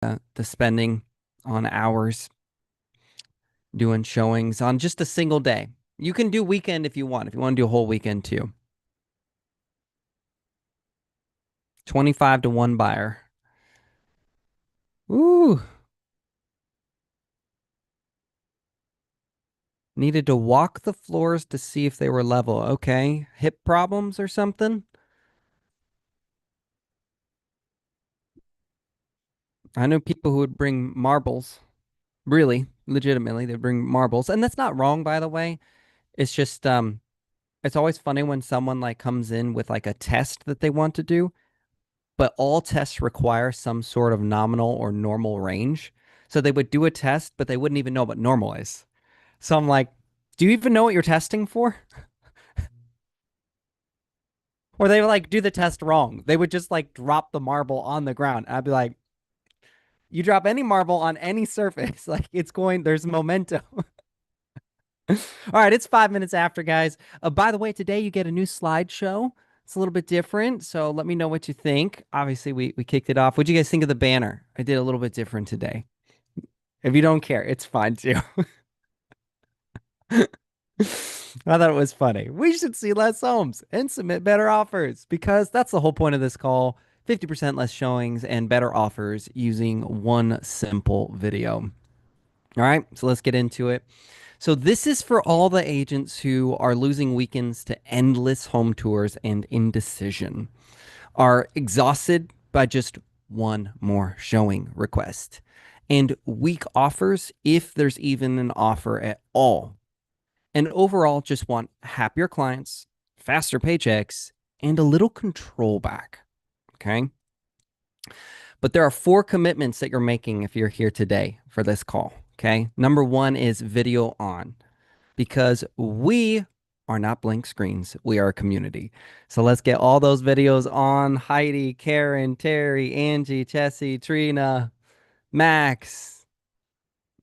the spending on hours doing showings on just a single day. You can do weekend if you want. If you want to do a whole weekend too. 25 to one buyer. Ooh, needed to walk the floors to see if they were level. Okay. Hip problems or something? I know people who would bring marbles. Really, legitimately, they'd bring marbles. And that's not wrong, by the way. It's just it's always funny when someone like comes in with like a test that they want to do, but all tests require some sort of nominal or normal range. So they would do a test, but they wouldn't even know what normal is. So I'm like, do you even know what you're testing for? Or they would like do the test wrong. They would just like drop the marble on the ground. I'd be like, you drop any marble on any surface, like it's going, there's momentum. All right, it's 5 minutes after, guys. By the way, today you get a new slideshow. It's a little bit different, so let me know what you think. Obviously, we kicked it off. What'd you guys think of the banner? I did a little bit different today. If you don't care, it's fine too. I thought it was funny. We should see less homes and submit better offers because that's the whole point of this call. 50% less showings and better offers using one simple video. All right, so let's get into it. So this is for all the agents who are losing weekends to endless home tours and indecision, are exhausted by just one more showing request, and weak offers if there's even an offer at all, and overall just want happier clients, faster paychecks, and a little control back. Okay. But there are four commitments that you're making if you're here today for this call. Okay. Number one is video on, because we are not blank screens. We are a community. So let's get all those videos on. Heidi, Karen, Terry, Angie, Chessie, Trina, Max.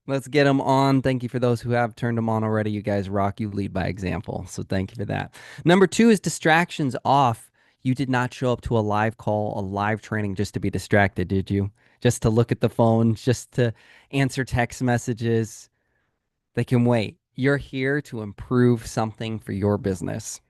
Let's get them on. Thank you for those who have turned them on already. You guys rock. You lead by example. So thank you for that. Number two is distractions off. You did not show up to a live call, a live training just to be distracted, did you? Just to look at the phone, just to answer text messages. They can wait. You're here to improve something for your business.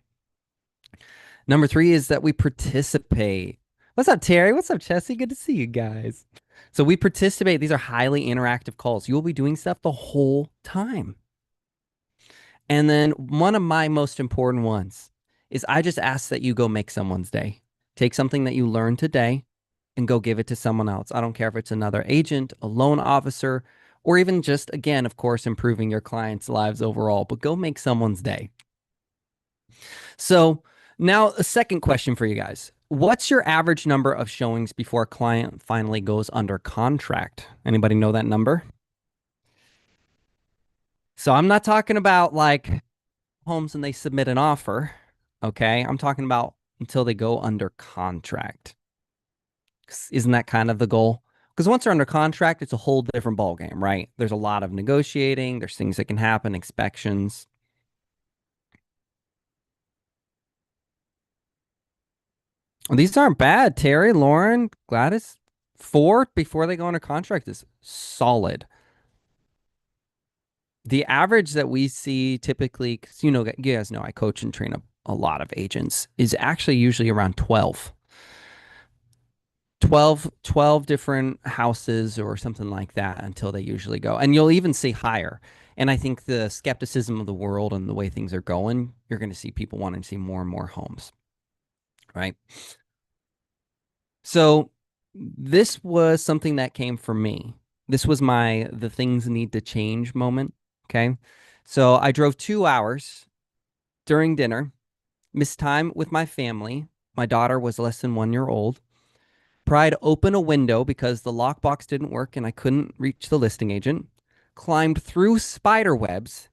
Number three is that we participate. What's up, Terry? What's up, Chessie? Good to see you guys. So we participate. These are highly interactive calls. You will be doing stuff the whole time. And then one of my most important ones is I just ask that you go make someone's day. Take something that you learned today and go give it to someone else. I don't care if it's another agent, a loan officer, or even just, again, of course, improving your clients' lives overall, but go make someone's day. So now a second question for you guys. What's your average number of showings before a client finally goes under contract? Anybody know that number? So I'm not talking about like homes and they submit an offer. Okay. I'm talking about until they go under contract. Isn't that kind of the goal? Because once they're under contract, it's a whole different ballgame, right? There's a lot of negotiating, there's things that can happen, inspections. These aren't bad. Terry, Lauren, Gladys, four before they go under contract is solid. The average that we see typically, because you guys know I coach and train a lot of agents, is actually usually around 12. 12 different houses or something like that until they usually go. And you'll even see higher. And I think the skepticism of the world and the way things are going, you're going to see people wanting to see more and more homes, right? So this was something that came from me. This was my the things need to change moment. Okay. So I drove 2 hours during dinner, missed time with my family. My daughter was less than 1 year old. Pried open a window because the lockbox didn't work and I couldn't reach the listing agent. Climbed through spider webs.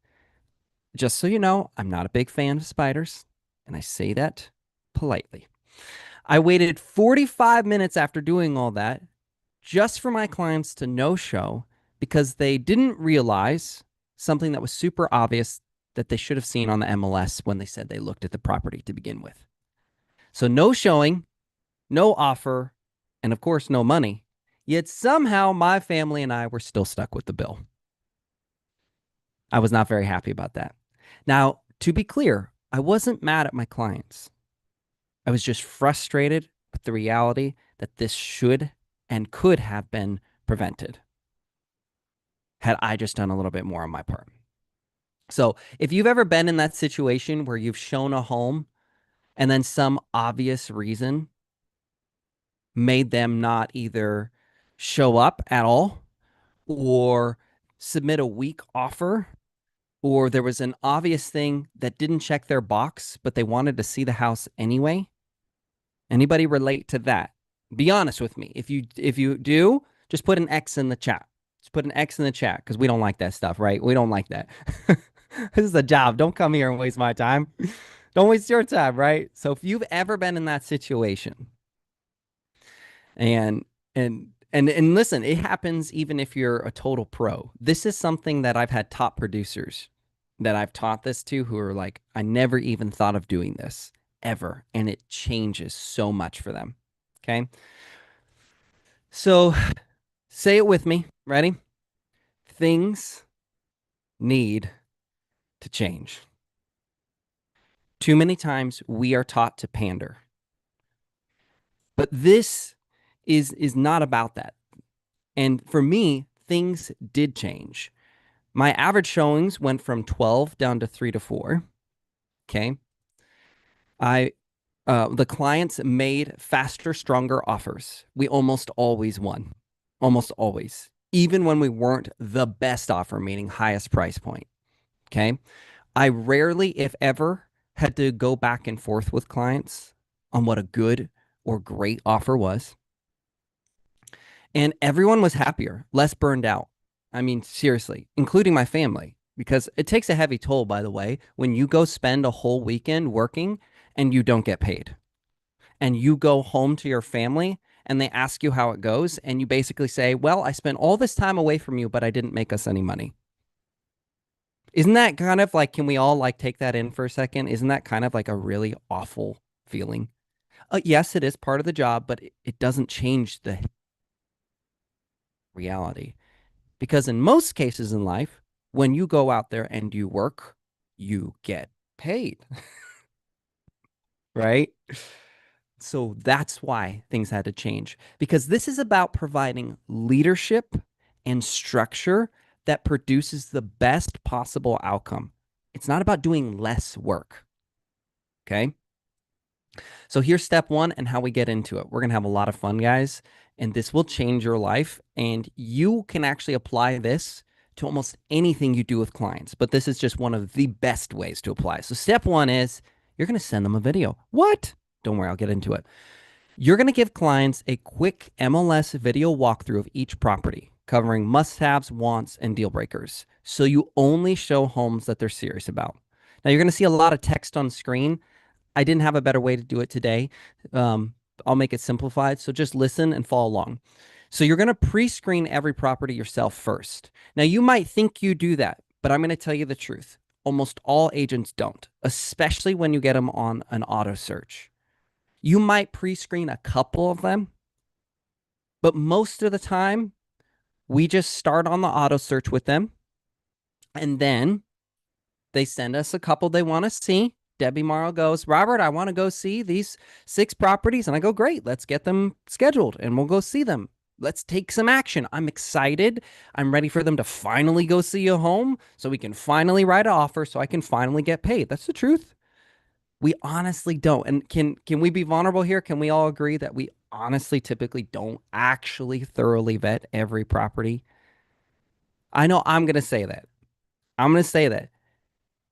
Just so you know, I'm not a big fan of spiders, and I say that politely. I waited 45 minutes after doing all that just for my clients to no show because they didn't realize something that was super obvious that they should have seen on the MLS when they said they looked at the property to begin with. So, no showing, no offer, and of course, no money. Yet somehow my family and I were still stuck with the bill. I was not very happy about that. Now, to be clear, I wasn't mad at my clients. I was just frustrated with the reality that this should and could have been prevented had I just done a little bit more on my part. So, if you've ever been in that situation where you've shown a home and then some obvious reason made them not either show up at all or submit a weak offer, or there was an obvious thing that didn't check their box, but they wanted to see the house anyway. Anybody relate to that? Be honest with me. If you do, just put an X in the chat. Just put an X in the chat because we don't like that stuff, right? We don't like that. This is a job. Don't come here and waste my time. Don't waste your time, right? So if you've ever been in that situation, and and listen, it happens even if you're a total pro. This is something that I've had top producers that I've taught this to who are like, I never even thought of doing this ever. And it changes so much for them. Okay. So say it with me. Ready? Things need to change. Too many times we are taught to pander. But this is not about that. And for me, things did change. My average showings went from 12 down to 3 to 4. Okay. I the clients made faster, stronger offers. We almost always won. Almost always. Even when we weren't the best offer, meaning highest price point. Okay. I rarely, if ever, had to go back and forth with clients on what a good or great offer was. And everyone was happier, less burned out. I mean, seriously, including my family, because it takes a heavy toll, by the way, when you go spend a whole weekend working and you don't get paid. And you go home to your family and they ask you how it goes. And you basically say, well, I spent all this time away from you, but I didn't make us any money. Isn't that kind of like, can we all like take that in for a second? Isn't that kind of like a really awful feeling? Yes, it is part of the job, but it doesn't change the reality. Because in most cases in life, when you go out there and you work, you get paid, right? So that's why things had to change because this is about providing leadership and structure that produces the best possible outcome. It's not about doing less work. Okay. So here's step one and how we get into it. We're going to have a lot of fun, guys, and this will change your life. And you can actually apply this to almost anything you do with clients, but this is just one of the best ways to apply. So step one is you're going to send them a video. What? Don't worry, I'll get into it. You're going to give clients a quick MLS video walkthrough of each property, covering must-haves, wants, and deal breakers. So you only show homes that they're serious about. Now, you're going to see a lot of text on screen. I didn't have a better way to do it today. I'll make it simplified. So just listen and follow along. So you're going to pre-screen every property yourself first. Now, you might think you do that, but I'm going to tell you the truth. Almost all agents don't, especially when you get them on an auto search. You might pre-screen a couple of them, but most of the time, we just start on the auto search with them, and then they send us a couple they want to see. Debbie Morrow goes, Robert, I want to go see these 6 properties. And I go, great, let's get them scheduled and we'll go see them. Let's take some action. I'm excited. I'm ready for them to finally go see a home so we can finally write an offer so I can finally get paid. That's the truth. We honestly don't. And can we be vulnerable here? Can we all agree that we honestly typically don't actually thoroughly vet every property? I know I'm going to say that. I'm going to say that.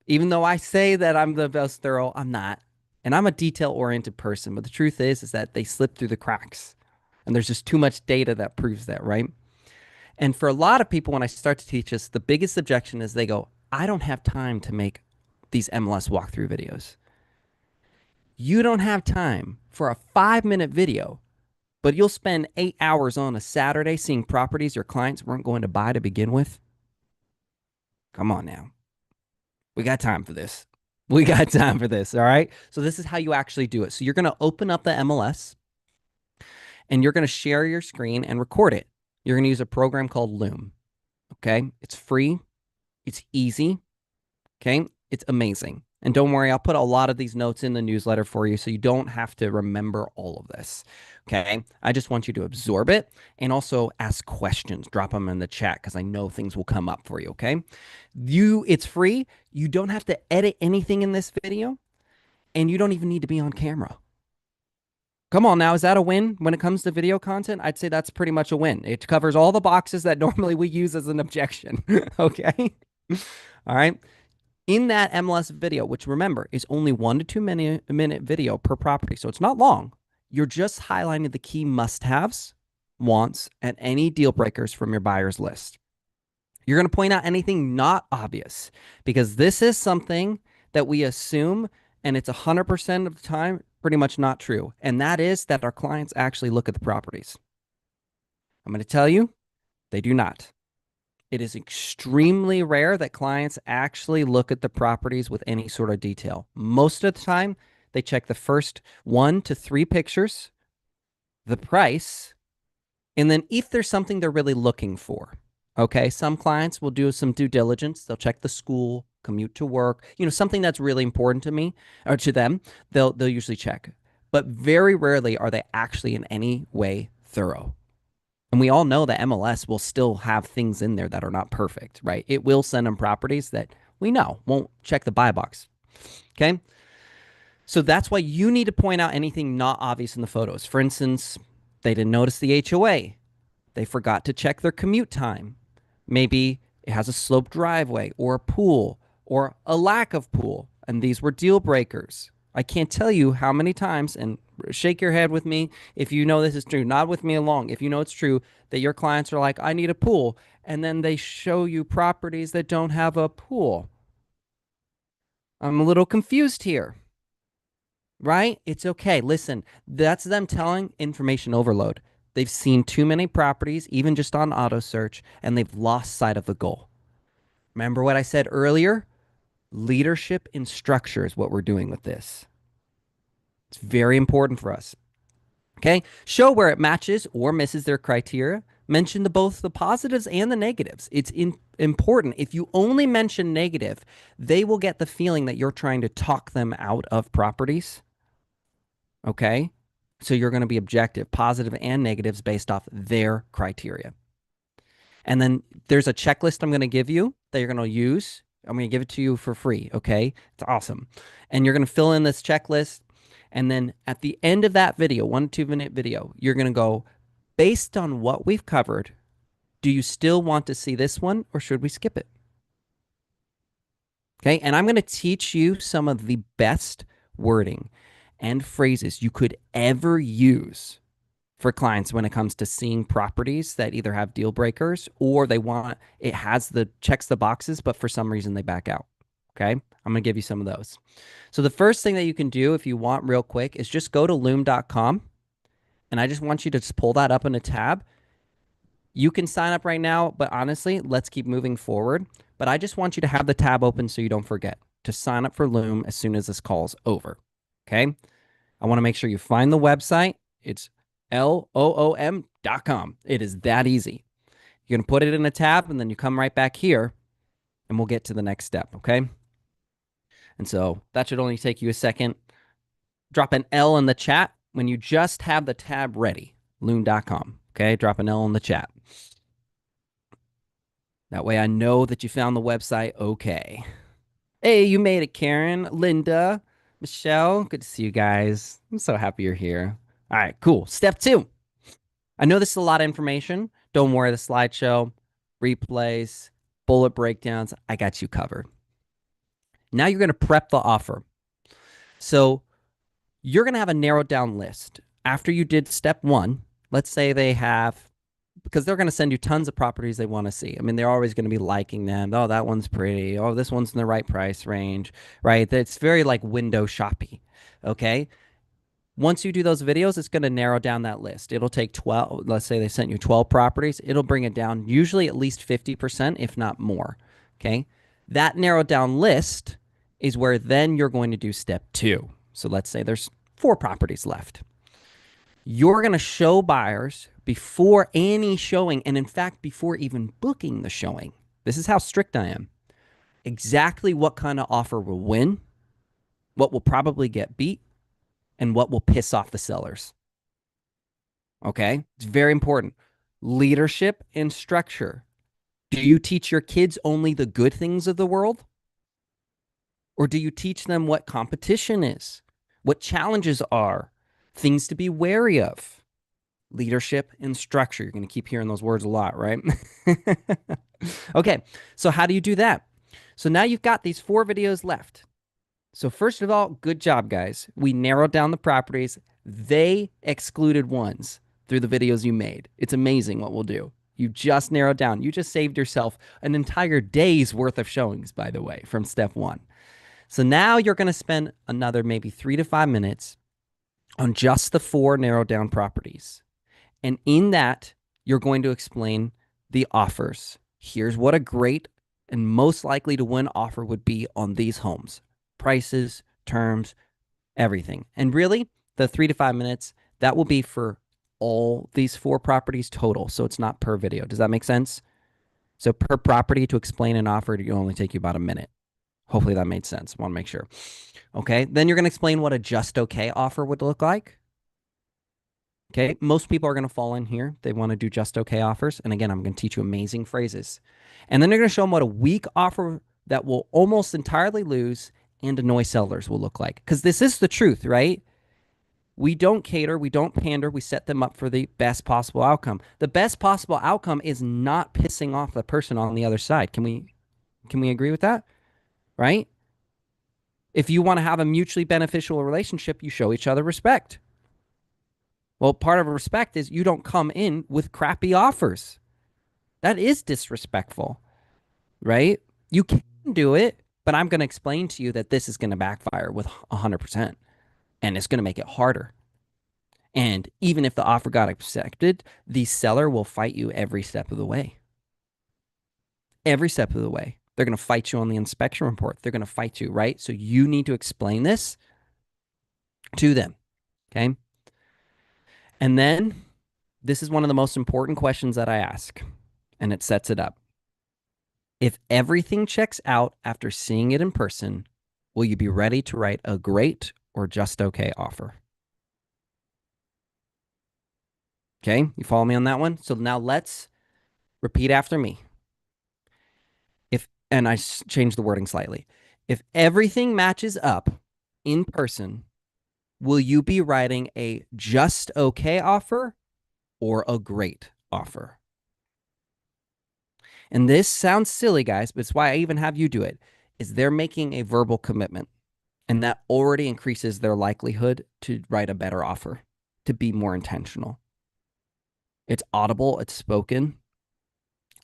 Even though I say that I'm the best thorough, I'm not. And I'm a detail-oriented person, but the truth is that they slip through the cracks. And there's just too much data that proves that, right? And for a lot of people, when I start to teach this, the biggest objection is they go, I don't have time to make these MLS walkthrough videos. You don't have time for a 5-minute video, but you'll spend 8 hours on a Saturday seeing properties your clients weren't going to buy to begin with. Come on now. We got time for this. We got time for this. All right. So this is how you actually do it. So you're going to open up the MLS and you're going to share your screen and record it. You're going to use a program called Loom. Okay. It's free. It's easy. Okay. It's amazing. And don't worry, I'll put a lot of these notes in the newsletter for you so you don't have to remember all of this. Okay. I just want you to absorb it and also ask questions. Drop them in the chat because I know things will come up for you. Okay. It's free. You don't have to edit anything in this video, and you don't even need to be on camera. Come on now, is that a win when it comes to video content? I'd say that's pretty much a win. It covers all the boxes that normally we use as an objection. Okay. All right. In that MLS video, which remember is only 1 to 2 minute video per property, so it's not long, you're just highlighting the key must-haves, wants, and any deal breakers from your buyer's list. You're going to point out anything not obvious because this is something that we assume, and it's 100% of the time pretty much not true. And that is that our clients actually look at the properties. I'm going to tell you, they do not. It is extremely rare that clients actually look at the properties with any sort of detail. Most of the time, they check the first 1 to 3 pictures, the price, and then if there's something they're really looking for. Okay, some clients will do some due diligence. They'll check the school, commute to work, something that's really important to me or to them. They'll usually check, but very rarely are they actually in any way thorough. And we all know that MLS will still have things in there that are not perfect, right? It will send them properties that we know won't check the buy box. Okay. So that's why you need to point out anything not obvious in the photos. For instance, they didn't notice the HOA. They forgot to check their commute time. Maybe it has a sloped driveway or a pool or a lack of pool. And these were deal breakers. I can't tell you how many times, and shake your head with me if you know this is true, nod with me along if you know it's true, that your clients are like, I need a pool. And then they show you properties that don't have a pool. I'm a little confused here, right? It's okay. Listen, that's them telling information overload. They've seen too many properties, even just on auto search, and they've lost sight of the goal. Remember what I said earlier? Leadership in structure is what we're doing with this. It's very important for us. Okay. Show where it matches or misses their criteria. Mention both the positives and the negatives. It's important. If you only mention negative, they will get the feeling that you're trying to talk them out of properties. Okay. So you're going to be objective, positive and negatives based off their criteria. And then there's a checklist I'm going to give you that you're going to use. I'm going to give it to you for free. Okay. It's awesome. And you're going to fill in this checklist. And then at the end of that video, 1 to 2 minute video, you're going to go, based on what we've covered, do you still want to see this one or should we skip it? Okay. And I'm going to teach you some of the best wording and phrases you could ever use for clients when it comes to seeing properties that either have deal breakers or checks the boxes, but for some reason they back out. Okay. I'm going to give you some of those. So the first thing that you can do if you want real quick is just go to loom.com. And I just want you to just pull that up in a tab. You can sign up right now, but honestly, let's keep moving forward. But I just want you to have the tab open so you don't forget to sign up for Loom as soon as this call's over. Okay. I want to make sure you find the website. It's loom.com. It is that easy. You're going to put it in a tab and then you come right back here and we'll get to the next step. Okay. And so that should only take you a second. Drop an L in the chat when you just have the tab ready. Loom.com. Okay. Drop an L in the chat. That way I know that you found the website. Okay. Hey, you made it, Karen, Linda, Michelle. Good to see you guys. I'm so happy you're here. All right, cool. Step 2. I know this is a lot of information. Don't worry, the slideshow, replays, bullet breakdowns, I got you covered. Now you're going to prep the offer. So you're going to have a narrowed down list. After you did step 1, let's say they have, because they're going to send you tons of properties they want to see. I mean, they're always going to be liking them. Oh, that one's pretty. Oh, this one's in the right price range, right? It's very like window shoppy, okay? Once you do those videos, it's going to narrow down that list. It'll take 12, let's say they sent you 12 properties. It'll bring it down usually at least 50%, if not more, okay? That narrowed down list is where then you're going to do step 2. So let's say there's 4 properties left. You're going to show buyers before any showing, and in fact, before even booking the showing. This is how strict I am. Exactly what kind of offer will win, what will probably get beat, and what will piss off the sellers. Okay? It's very important. Leadership and structure. Do you teach your kids only the good things of the world? Or do you teach them what competition is, what challenges are, things to be wary of? Leadership and structure. You're going to keep hearing those words a lot, right? Okay, so how do you do that? So now you've got these 4 videos left. So first of all, good job, guys. We narrowed down the properties. They excluded ones through the videos you made. It's amazing what we'll do. You just narrowed down. You just saved yourself an entire day's worth of showings, by the way, from step 1. So now you're going to spend another maybe 3 to 5 minutes on just the 4 narrowed down properties. And in that, you're going to explain the offers. Here's what a great and most likely to win offer would be on these homes. Prices, terms, everything. And really, the 3 to 5 minutes, that will be for all these 4 properties total. So it's not per video. Does that make sense? So per property to explain an offer, it'll only take you about a minute. Hopefully that made sense. Want to make sure. Okay. Then you're going to explain what a just okay offer would look like. Okay. Most people are going to fall in here. They want to do just okay offers. And again, I'm going to teach you amazing phrases. And then you're going to show them what a weak offer that will almost entirely lose and annoy sellers will look like. Because this is the truth, right? We don't cater, we don't pander, we set them up for the best possible outcome. The best possible outcome is not pissing off the person on the other side. Can we agree with that? Right? If you want to have a mutually beneficial relationship, you show each other respect. Well, part of respect is you don't come in with crappy offers. That is disrespectful, right? You can do it, but I'm going to explain to you that this is going to backfire with 100%, and it's going to make it harder. And even if the offer got accepted, the seller will fight you every step of the way. Every step of the way. They're going to fight you on the inspection report. They're going to fight you, right? So you need to explain this to them, okay? And then this is one of the most important questions that I ask, and it sets it up. If everything checks out after seeing it in person, will you be ready to write a great or just okay offer? Okay, you follow me on that one? So now let's repeat after me. And I changed the wording slightly. If everything matches up in person, will you be writing a just okay offer or a great offer? And this sounds silly, guys, but it's why I even have you do it, is they're making a verbal commitment. And that already increases their likelihood to write a better offer, to be more intentional. It's audible, it's spoken.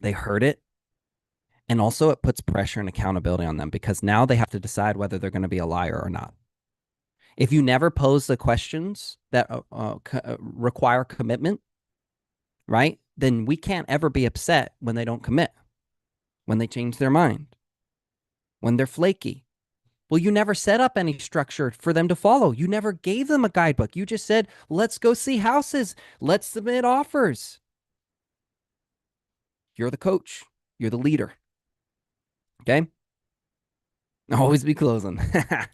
They heard it. And also it puts pressure and accountability on them because now they have to decide whether they're going to be a liar or not. If you never pose the questions that require commitment, right, then we can't ever be upset when they don't commit, when they change their mind, when they're flaky. Well, you never set up any structure for them to follow. You never gave them a guidebook. You just said, let's go see houses. Let's submit offers. You're the coach. You're the leader. Okay? Always be closing. All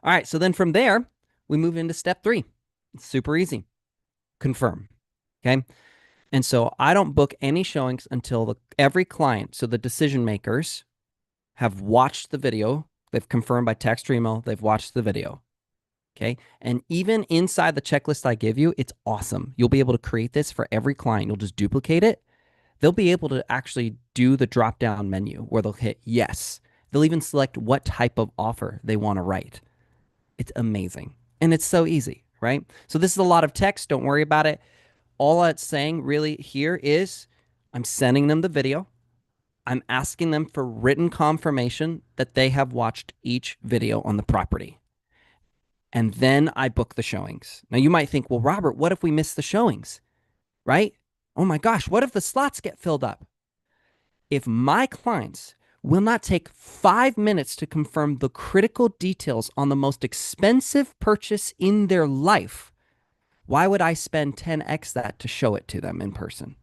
right. So then from there, we move into step 3. It's super easy. Confirm. Okay? And so I don't book any showings until every client, so the decision makers, have watched the video. They've confirmed by text or email. They've watched the video. Okay. And even inside the checklist I give you, it's awesome. You'll be able to create this for every client. You'll just duplicate it. They'll be able to actually do the drop down menu where they'll hit yes. They'll even select what type of offer they want to write. It's amazing. And it's so easy, right? So this is a lot of text. Don't worry about it. All it's saying really here is I'm sending them the video. I'm asking them for written confirmation that they have watched each video on the property. And then I book the showings. Now you might think, well, Robert, what if we miss the showings, right? Oh my gosh, what if the slots get filled up? If my clients will not take 5 minutes to confirm the critical details on the most expensive purchase in their life, Why would I spend 10x that to show it to them in person?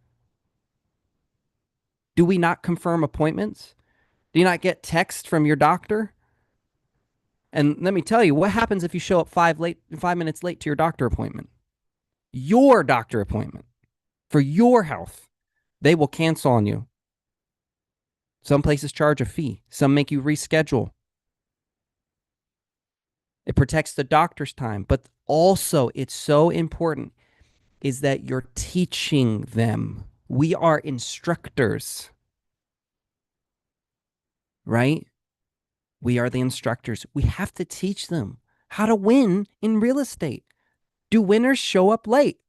Do we not confirm appointments? Do you not get text from your doctor? And let me tell you, what happens if you show up 5 minutes late to your doctor appointment? Your doctor appointment for your health. They will cancel on you. Some places charge a fee. Some make you reschedule. It protects the doctor's time, but also it's so important is that you're teaching them. We are instructors, right? We are the instructors. We have to teach them how to win in real estate. Do winners show up late?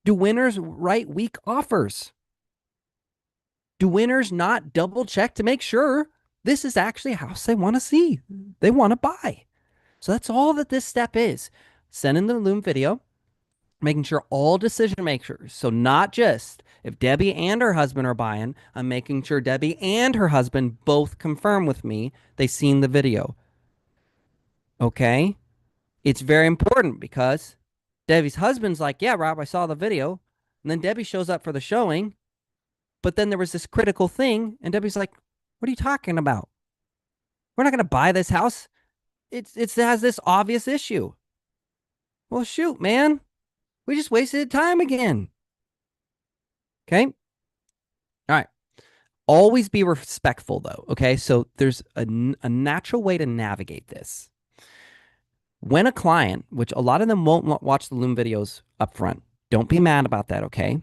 Do winners write weak offers? Do winners not double check to make sure this is actually a house they want to see, they want to buy? So that's all that this step is. Send in the Loom video, making sure all decision makers, so not just if Debbie and her husband are buying, I'm making sure Debbie and her husband both confirm with me they've seen the video. Okay? It's very important because Debbie's husband's like, yeah, Rob, I saw the video. And then Debbie shows up for the showing. But then there was this critical thing. And Debbie's like, what are you talking about? We're not going to buy this house. It has this obvious issue. Well, shoot, man. We just wasted time again. Okay. All right. Always be respectful, though. Okay. So there's a natural way to navigate this. When a client, which a lot of them won't watch the Loom videos up front, don't be mad about that. Okay.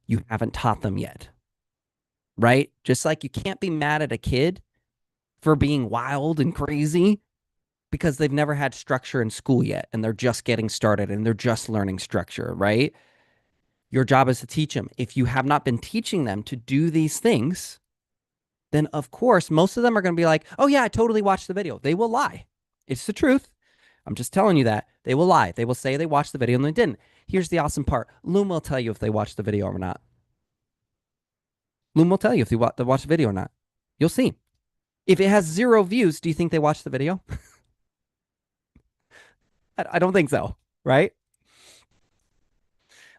You haven't taught them yet. Right. Just like you can't be mad at a kid for being wild and crazy because they've never had structure in school yet and they're just getting started and they're just learning structure, right? Your job is to teach them. If you have not been teaching them to do these things, then of course, most of them are going to be like, oh, yeah, I totally watched the video. They will lie. It's the truth. I'm just telling you that. They will lie. They will say they watched the video and they didn't. Here's the awesome part. Loom will tell you if they watched the video or not. Loom will tell you if they watched the video or not. You'll see. If it has 0 views, do you think they watched the video? I don't think so, right?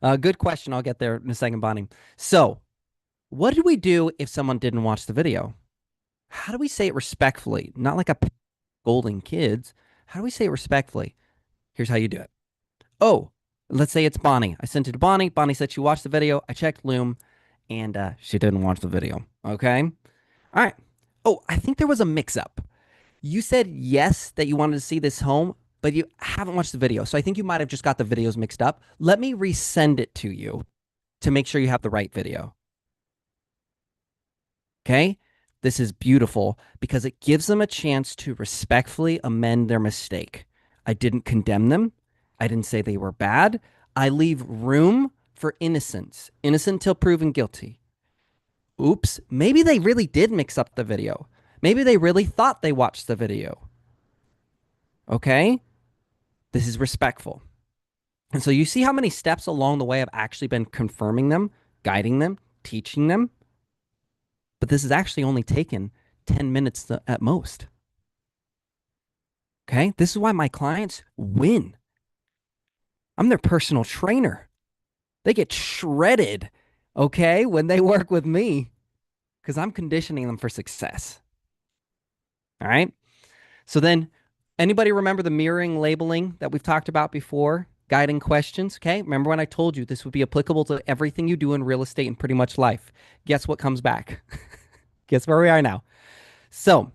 Good question. I'll get there in a second, Bonnie. So, what do we do if someone didn't watch the video? How do we say it respectfully? Not like a scolding kids. How do we say it respectfully? Here's how you do it. Oh, let's say it's Bonnie. I sent it to Bonnie. Bonnie said she watched the video. I checked Loom, and she didn't watch the video. Okay? All right. Oh, I think there was a mix-up. You said yes that you wanted to see this home, but you haven't watched the video. So I think you might have just got the videos mixed up. Let me resend it to you to make sure you have the right video. Okay? This is beautiful because it gives them a chance to respectfully amend their mistake. I didn't condemn them. I didn't say they were bad. I leave room for innocence. Innocent till proven guilty. Oops, maybe they really did mix up the video. Maybe they really thought they watched the video. Okay? This is respectful. And so you see how many steps along the way have actually been confirming them, guiding them, teaching them. But this has actually only taken 10 minutes at most. Okay? This is why my clients win. I'm their personal trainer. They get shredded, okay, when they work with me because I'm conditioning them for success. All right? So then, anybody remember the mirroring labeling that we've talked about before? Guiding questions, okay? Remember when I told you this would be applicable to everything you do in real estate and pretty much life? Guess what comes back? Guess where we are now? So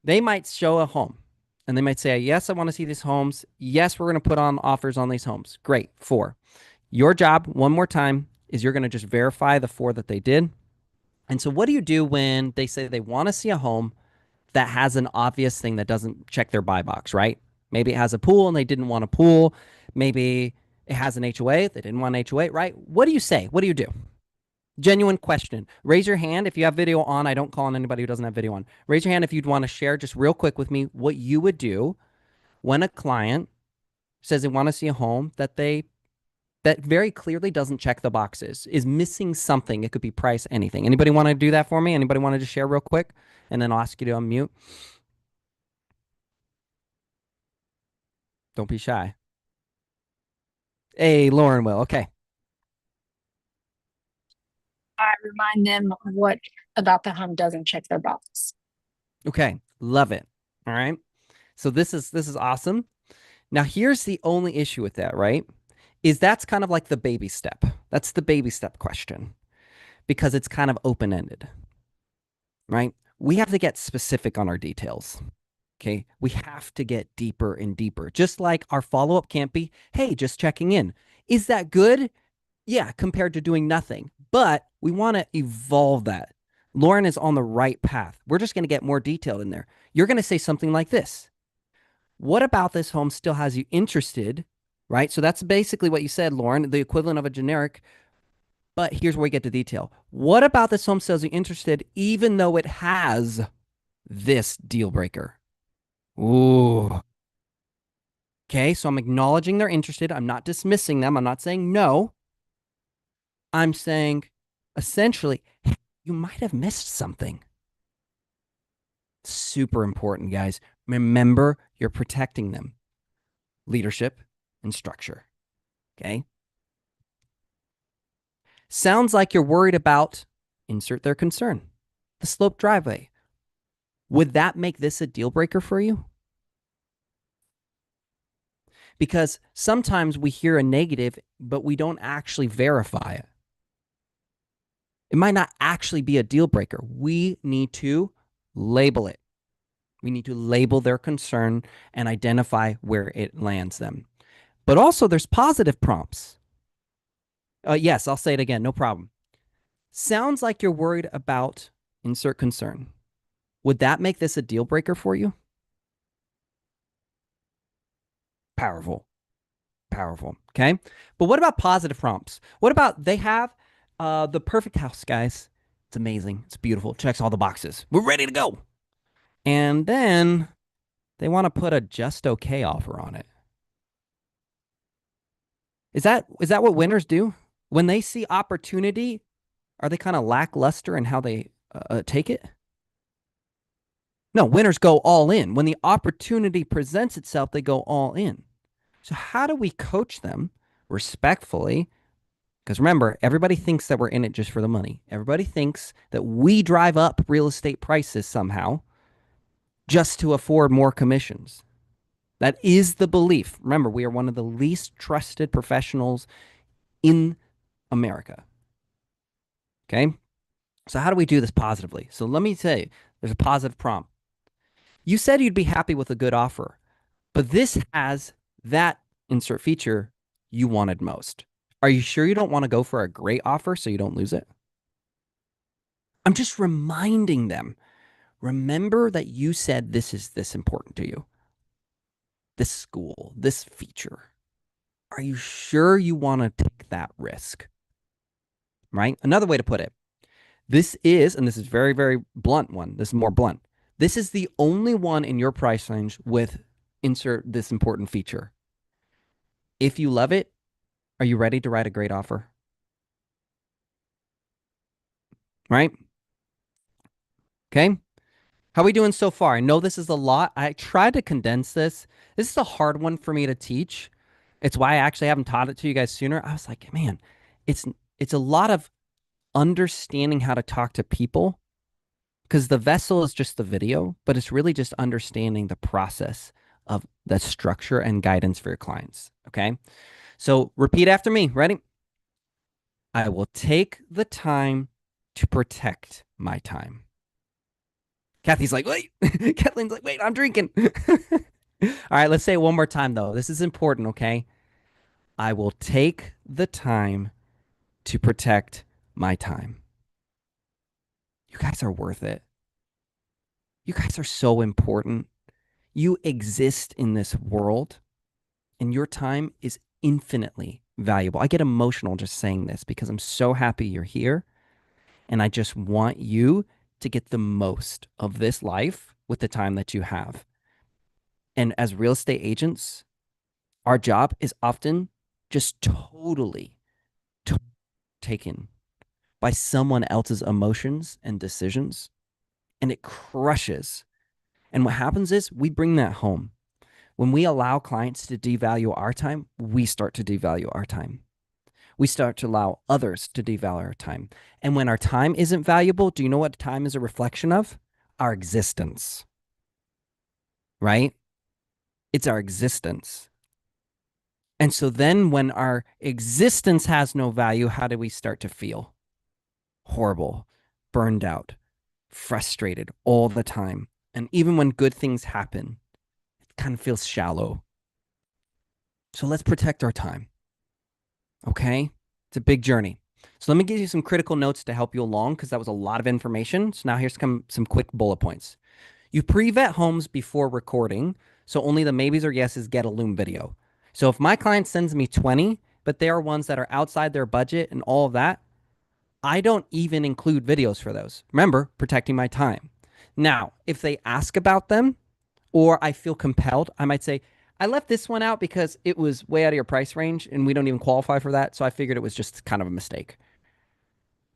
they might show a home and they might say, yes, I want to see these homes. Yes, we're going to put on offers on these homes. Great. 4. Your job, one more time, is you're going to just verify the 4 that they did. And so what do you do when they say they want to see a home that has an obvious thing that doesn't check their buy box, right? Maybe it has a pool and they didn't want a pool. Maybe it has an HOA. They didn't want an HOA, right? What do you say? What do you do? Genuine question. Raise your hand if you have video on. I don't call on anybody who doesn't have video on. Raise your hand if you'd want to share just real quick with me what you would do when a client says they want to see a home that very clearly doesn't check the boxes, is missing something. It could be price, anything. Anybody want to do that for me? Anybody want to just share real quick? And then I'll ask you to unmute. Don't be shy. Hey, Lauren will. Okay. I remind them what about the home doesn't check their box. Okay. Love it. All right. So this is awesome. Now here's the only issue with that, right? Is that's kind of like the baby step. That's the baby step question because it's kind of open-ended, right? We have to get specific on our details. Okay. We have to get deeper and deeper. Just like our follow-up can't be, hey, just checking in. Is that good? Yeah, compared to doing nothing. But we want to evolve that. Lauren is on the right path. We're just going to get more detailed in there. You're going to say something like this. What about this home still has you interested? Right? So that's basically what you said, Lauren, the equivalent of a generic. But here's where we get to detail. What about this home still has you interested, even though it has this deal breaker? Ooh. Okay. So I'm acknowledging they're interested. I'm not dismissing them. I'm not saying no. I'm saying essentially, hey, you might have missed something. Super important, guys. Remember, you're protecting them. Leadership and structure. Okay. Sounds like you're worried about insert their concern. The sloped driveway. Would that make this a deal breaker for you? Because sometimes we hear a negative, but we don't actually verify it. It might not actually be a deal breaker. We need to label it. We need to label their concern and identify where it lands them. But also, there's positive prompts. Yes, I'll say it again. No problem. Sounds like you're worried about insert concern. Would that make this a deal breaker for you? Powerful. Powerful. Okay. But what about positive prompts? What about they have the perfect house, guys? It's amazing. It's beautiful. Checks all the boxes. We're ready to go. And then they want to put a just okay offer on it. Is that what winners do? When they see opportunity, are they kind of lackluster in how they take it? No, winners go all in. When the opportunity presents itself, they go all in. So how do we coach them respectfully? Because remember, everybody thinks that we're in it just for the money. Everybody thinks that we drive up real estate prices somehow just to afford more commissions. That is the belief. Remember, we are one of the least trusted professionals in America. Okay. So, how do we do this positively? So, let me say there's a positive prompt. You said you'd be happy with a good offer, but this has that insert feature you wanted most. Are you sure you don't want to go for a great offer so you don't lose it? I'm just reminding them. Remember that you said this is this important to you. This school, this feature. Are you sure you want to take that risk? Right? Another way to put it. This is, and this is very, very blunt one. This is more blunt. This is the only one in your price range with insert this important feature. If you love it, are you ready to write a great offer? Right? Okay. How are we doing so far? I know this is a lot. I tried to condense this. This is a hard one for me to teach. It's why I actually haven't taught it to you guys sooner. I was like, man, it's it's a lot of understanding how to talk to people because the vessel is just the video, but it's really just understanding the process of the structure and guidance for your clients. Okay. So repeat after me. Ready? I will take the time to protect my time. Kathy's like, wait. Kathleen's like, wait, I'm drinking. All right, let's say it one more time, though. This is important, okay? I will take the time to protect my time. You guys are worth it. You guys are so important. You exist in this world, and your time is infinitely valuable. I get emotional just saying this because I'm so happy you're here. And I just want you to get the most of this life with the time that you have. And as real estate agents, our job is often just totally taken by someone else's emotions and decisions, and it crushes. And what happens is we bring that home. When we allow clients to devalue our time, we start to devalue our time. We start to allow others to devalue our time. And when our time isn't valuable, do you know what time is a reflection of? Our existence, right? It's our existence. And so then when our existence has no value, how do we start to feel? Horrible, burned out, frustrated all the time. And even when good things happen, it kind of feels shallow. So let's protect our time. Okay? It's a big journey. So let me give you some critical notes to help you along because that was a lot of information. So now here's some quick bullet points. You pre-vet homes before recording, so only the maybes or yeses get a Loom video. So if my client sends me 20, but they are ones that are outside their budget and all of that, I don't even include videos for those. Remember, protecting my time. Now, if they ask about them or I feel compelled, I might say, I left this one out because it was way out of your price range and we don't even qualify for that. So I figured it was just kind of a mistake.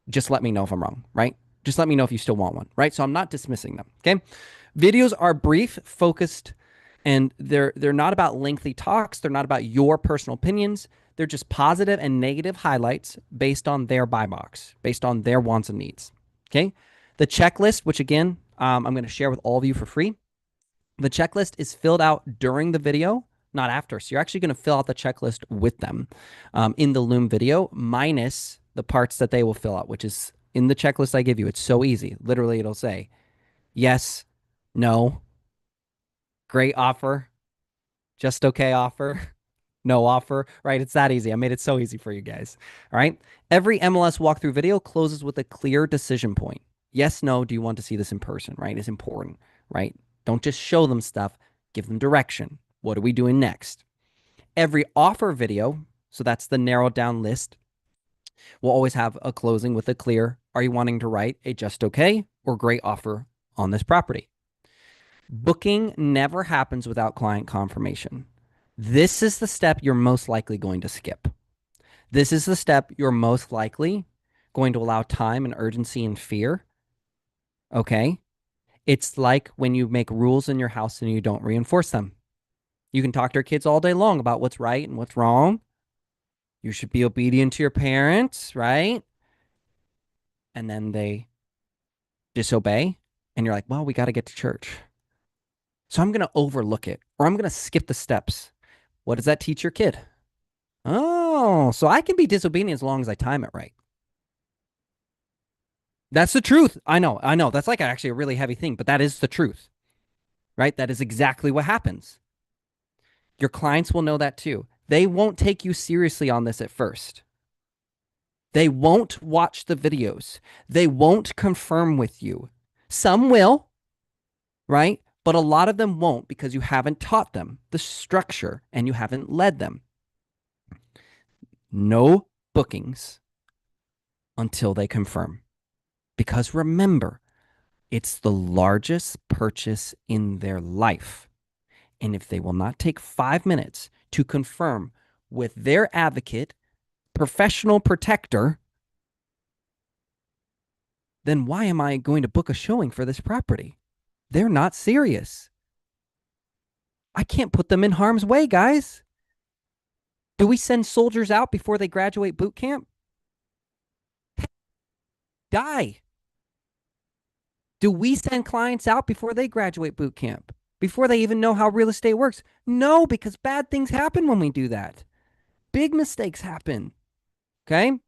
Just let me know if I'm wrong, right? Just let me know if you still want one, right? So I'm not dismissing them. Okay. Videos are brief, focused, and they're not about lengthy talks. They're not about your personal opinions. They're just positive and negative highlights based on their buy box, based on their wants and needs. Okay. The checklist, which again, I'm going to share with all of you for free. The checklist is filled out during the video, not after. So you're actually going to fill out the checklist with them in the Loom video, minus the parts that they will fill out, which is in the checklist I give you. It's so easy. Literally, it'll say yes, no, great offer, just okay offer, no offer, right? It's that easy. I made it so easy for you guys. All right. Every MLS walkthrough video closes with a clear decision point. Yes, no, do you want to see this in person, right? It's important, right? Don't just show them stuff, give them direction. What are we doing next? Every offer video, so that's the narrowed down list, will always have a closing with a clear, are you wanting to write a just okay or great offer on this property? Booking never happens without client confirmation. This is the step you're most likely going to skip. This is the step you're most likely going to allow time and urgency and fear. Okay. It's like when you make rules in your house and you don't reinforce them. You can talk to your kids all day long about what's right and what's wrong. You should be obedient to your parents, right? And then they disobey. And you're like, well, we got to get to church. So I'm going to overlook it or I'm going to skip the steps. What does that teach your kid? Oh, so I can be disobedient as long as I time it right. That's the truth. I know. I know. That's like actually a really heavy thing, but that is the truth, right? That is exactly what happens. Your clients will know that too. They won't take you seriously on this at first. They won't watch the videos. They won't confirm with you. Some will, right? But a lot of them won't because you haven't taught them the structure and you haven't led them. No bookings until they confirm. Because remember, it's the largest purchase in their life. And if they will not take 5 minutes to confirm with their advocate, professional protector, then why am I going to book a showing for this property? They're not serious. I can't put them in harm's way, guys. Do we send soldiers out before they graduate boot camp? Die. Do we send clients out before they graduate boot camp? Before they even know how real estate works? No, because bad things happen when we do that. Big mistakes happen. Okay?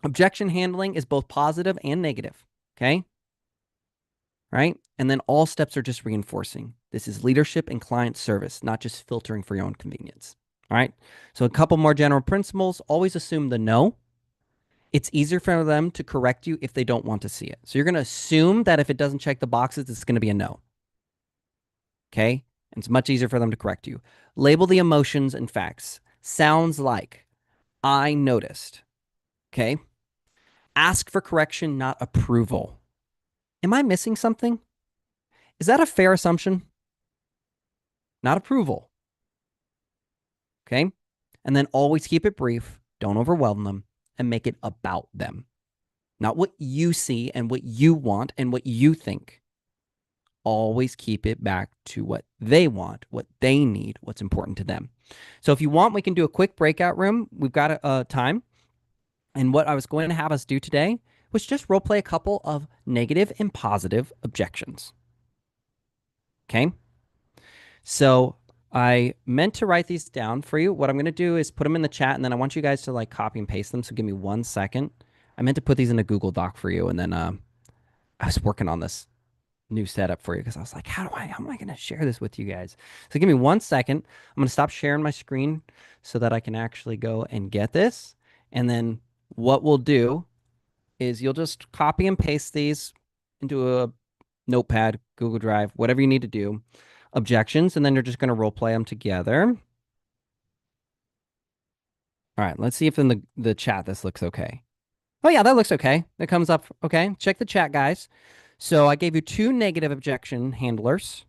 Objection handling is both positive and negative. Okay? Right? And then all steps are just reinforcing. This is leadership and client service, not just filtering for your own convenience. All right? So a couple more general principles. Always assume the no. It's easier for them to correct you if they don't want to see it. So you're going to assume that if it doesn't check the boxes, it's going to be a no. Okay? And it's much easier for them to correct you. Label the emotions and facts. Sounds like I noticed. Okay? Ask for correction, not approval. Am I missing something? Is that a fair assumption? Not approval. Okay? And then always keep it brief. Don't overwhelm them and make it about them. Not what you see and what you want and what you think. always keep it back to what they want, what they need, what's important to them. So if you want, we can do a quick breakout room. We've got a time. And what I was going to have us do today was just role play a couple of negative and positive objections. Okay. So I meant to write these down for you. What I'm going to do is put them in the chat, and then I want you guys to like copy and paste them. So give me 1 second. I meant to put these in a Google Doc for you, and then I was working on this new setup for you because I was like, how am I going to share this with you guys? So give me 1 second. I'm going to stop sharing my screen so that I can actually go and get this. And then what we'll do is you'll just copy and paste these into a notepad, Google Drive, whatever you need to do, objections, and then you're just going to role play them together. All right, let's see if in the chat this looks okay. Oh, yeah, that looks okay. That comes up okay. Check the chat, guys. So I gave you 2 negative objection handlers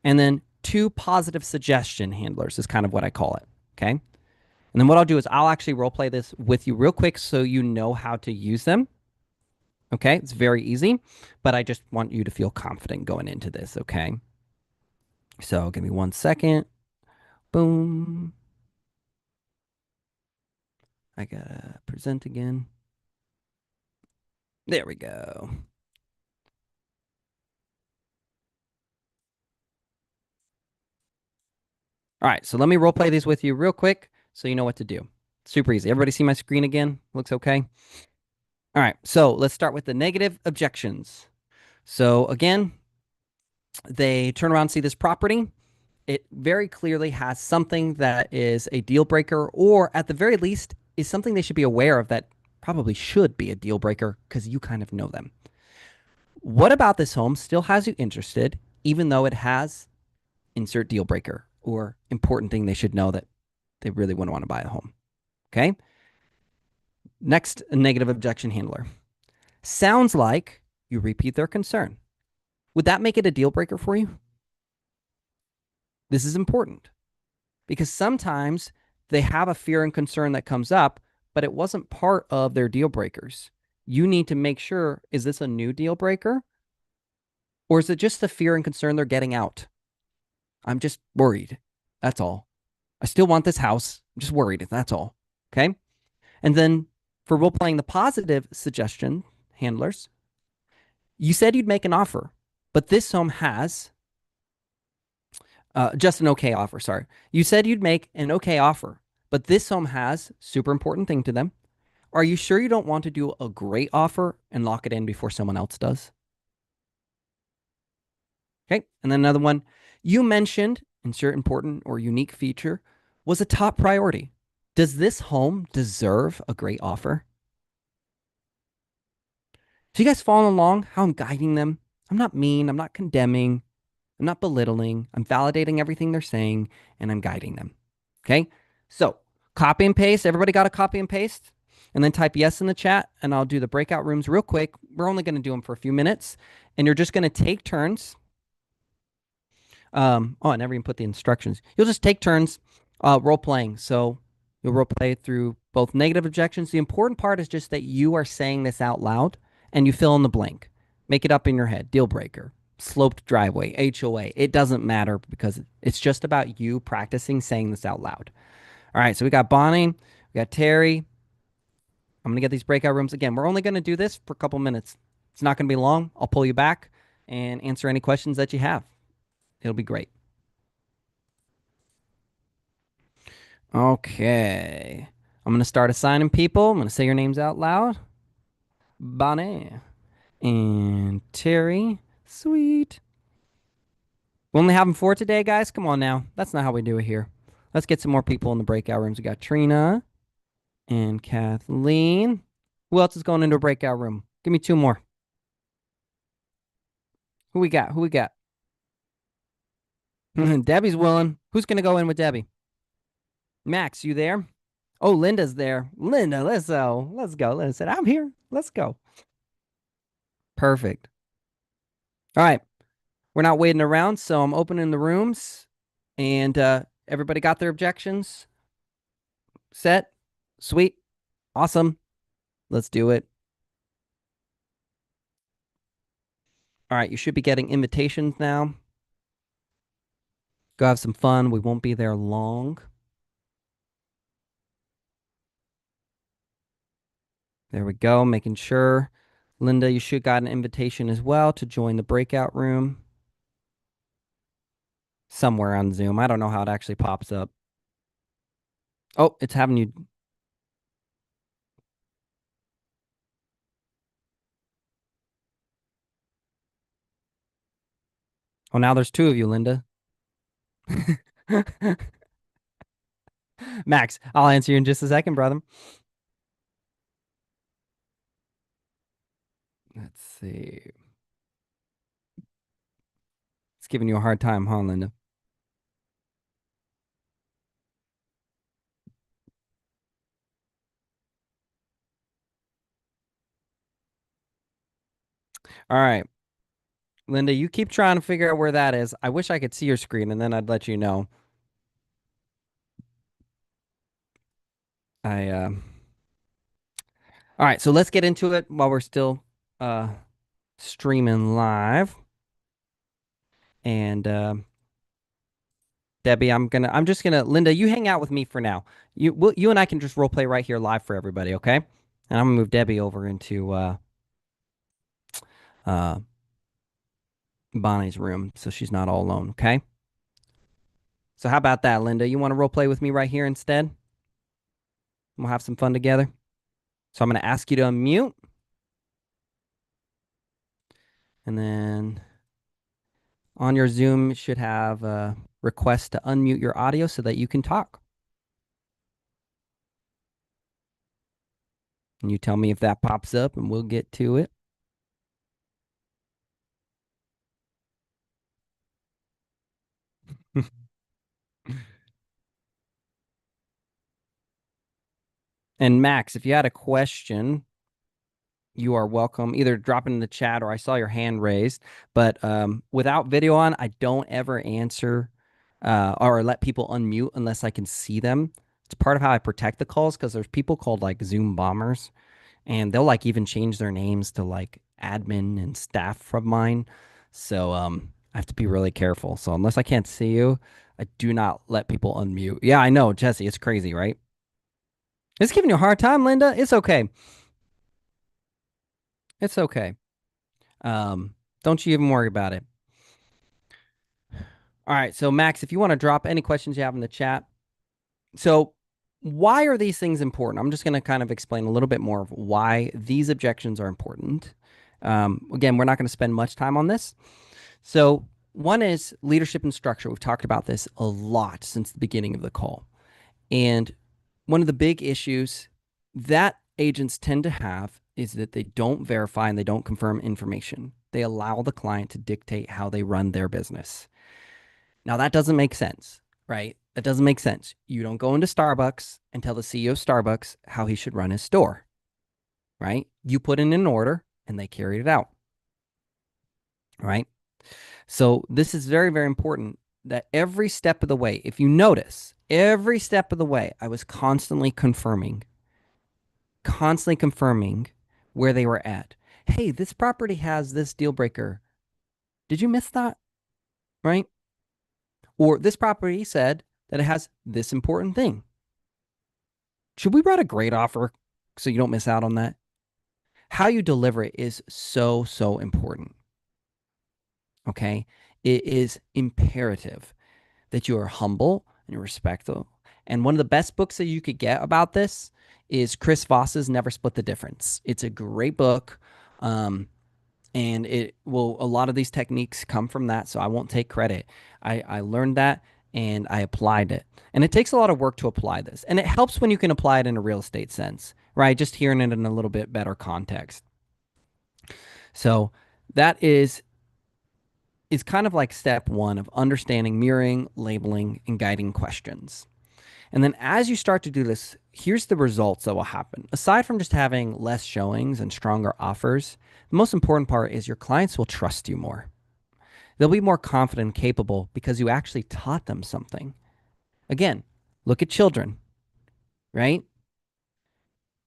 and then 2 positive suggestion handlers is kind of what I call it. Okay. And then what I'll do is I'll actually role play this with you real quick so you know how to use them. Okay. It's very easy, but I just want you to feel confident going into this. Okay. So give me 1 second. Boom. I gotta present again. There we go. All right, so let me role play these with you real quick so you know what to do. Super easy. Everybody see my screen again? Looks okay? All right, so let's start with the negative objections. So again, they turn around and see this property. It very clearly has something that is a deal breaker, or at the very least, is something they should be aware of that probably should be a deal breaker because you kind of know them. What about this home still has you interested, even though it has insert deal breaker or important thing they should know that they really wouldn't want to buy a home? Okay. Next, a negative objection handler. Sounds like you repeat their concern. Would that make it a deal breaker for you? This is important because sometimes they have a fear and concern that comes up, but it wasn't part of their deal breakers. You need to make sure, is this a new deal breaker or is it just the fear and concern they're getting out? I'm just worried. That's all. I still want this house. I'm just worried. That's all. Okay. And then for role playing the positive suggestion handlers, you said you'd make an offer, but this home has just an okay offer. Sorry. You said you'd make an okay offer, but this home has super important thing to them. Are you sure you don't want to do a great offer and lock it in before someone else does? Okay. And then another one. You mentioned insert important or unique feature was a top priority. Does this home deserve a great offer? So you guys following along how I'm guiding them? I'm not mean. I'm not condemning. I'm not belittling. I'm validating everything they're saying and I'm guiding them. Okay. So copy and paste. Everybody got a copy and paste? And then type yes in the chat and I'll do the breakout rooms real quick. We're only going to do them for a few minutes and you're just going to take turns. Oh, I never even put the instructions. You'll just take turns role playing. So you'll role play through both negative objections. The important part is just that you are saying this out loud and you fill in the blank. Make it up in your head. Deal breaker, sloped driveway, HOA. It doesn't matter because it's just about you practicing saying this out loud. All right, so we got Bonnie, we got Terry. I'm going to get these breakout rooms. Again, we're only going to do this for a couple minutes. It's not going to be long. I'll pull you back and answer any questions that you have. It'll be great. Okay. I'm going to start assigning people. I'm going to say your names out loud. Bonnie and Terry. Sweet. We only have them 4 today, guys. Come on now. That's not how we do it here. Let's get some more people in the breakout rooms. We got Trina and Kathleen. Who else is going into a breakout room? Give me 2 more. Who we got? Who we got? Debbie's willing. Who's going to go in with Debbie? Max, you there? Oh, Linda's there. Linda, let's go. Let's go. Linda said, I'm here. Let's go. Perfect. All right. We're not waiting around, so I'm opening the rooms. And everybody got their objections set? Sweet. Awesome. Let's do it. All right, you should be getting invitations now. Go have some fun. We won't be there long. There we go, making sure. Linda, you should got an invitation as well to join the breakout room somewhere on Zoom. I don't know how it actually pops up. Oh, it's having you. Oh, now there's two of you, Linda. Max, I'll answer you in just a second, brother. Let's see. It's giving you a hard time, huh, Linda? All right. Linda, you keep trying to figure out where that is. I wish I could see your screen and then I'd let you know. I All right, so let's get into it while we're still uh streaming live. And Debbie, I'm just gonna Linda, you hang out with me for now. You and I can just role play right here live for everybody, okay? And I'm gonna move Debbie over into uh Bonnie's room so she's not all alone, okay? So how about that, Linda? You want to role play with me right here instead? We'll have some fun together. So I'm gonna ask you to unmute, and then on your Zoom it should have a request to unmute your audio so that you can talk. And you tell me if that pops up, and we'll get to it. And Max, if you had a question, you are welcome. Either drop it in the chat or I saw your hand raised. But without video on, I don't ever answer or let people unmute unless I can see them. It's part of how I protect the calls because there's people called like Zoom bombers, and they'll like even change their names to like admin and staff from mine. So I have to be really careful. So unless I can't see you, I do not let people unmute. Yeah, I know, Jesse. It's crazy, right? It's giving you a hard time, Linda. It's okay. It's okay. Um, don't you even worry about it. All right. So, Max, if you want to drop any questions you have in the chat. So, why are these things important? I'm just going to kind of explain a little bit more of why these objections are important. Again, we're not going to spend much time on this. So, one is leadership and structure. We've talked about this a lot since the beginning of the call. And one of the big issues that agents tend to have is that they don't verify and they don't confirm information. They allow the client to dictate how they run their business. Now, that doesn't make sense, right? That doesn't make sense. You don't go into Starbucks and tell the CEO of Starbucks how he should run his store, right? You put in an order and they carried it out, right? So, this is very, very important that every step of the way, if you notice, every step of the way, I was constantly confirming where they were at. Hey, this property has this deal breaker. Did you miss that? Right? Or this property said that it has this important thing. Should we write a great offer so you don't miss out on that? How you deliver it is so, so important. Okay. It is imperative that you are humble and you're respectful. And one of the best books that you could get about this is Chris Voss's Never Split the Difference. It's a great book. And it will, a lot of these techniques come from that. So I won't take credit. I learned that and I applied it. And it takes a lot of work to apply this. And it helps when you can apply it in a real estate sense, right? Just hearing it in a little bit better context. So that is kind of like step one of understanding mirroring, labeling, and guiding questions. And then as you start to do this, here's the results that will happen. Aside from just having less showings and stronger offers, the most important part is your clients will trust you more. They'll be more confident and capable because you actually taught them something. Again, look at children, right?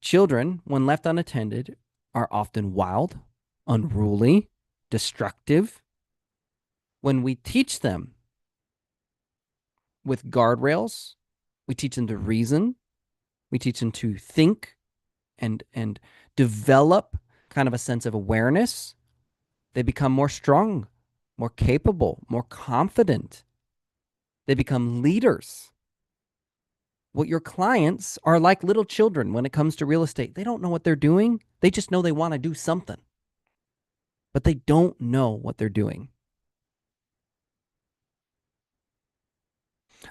Children, when left unattended, are often wild, unruly, destructive. When we teach them with guardrails, we teach them to reason, we teach them to think and develop kind of a sense of awareness. They become more strong, more capable, more confident. They become leaders. What your clients are like little children when it comes to real estate. They don't know what they're doing. They just know they want to do something, but they don't know what they're doing.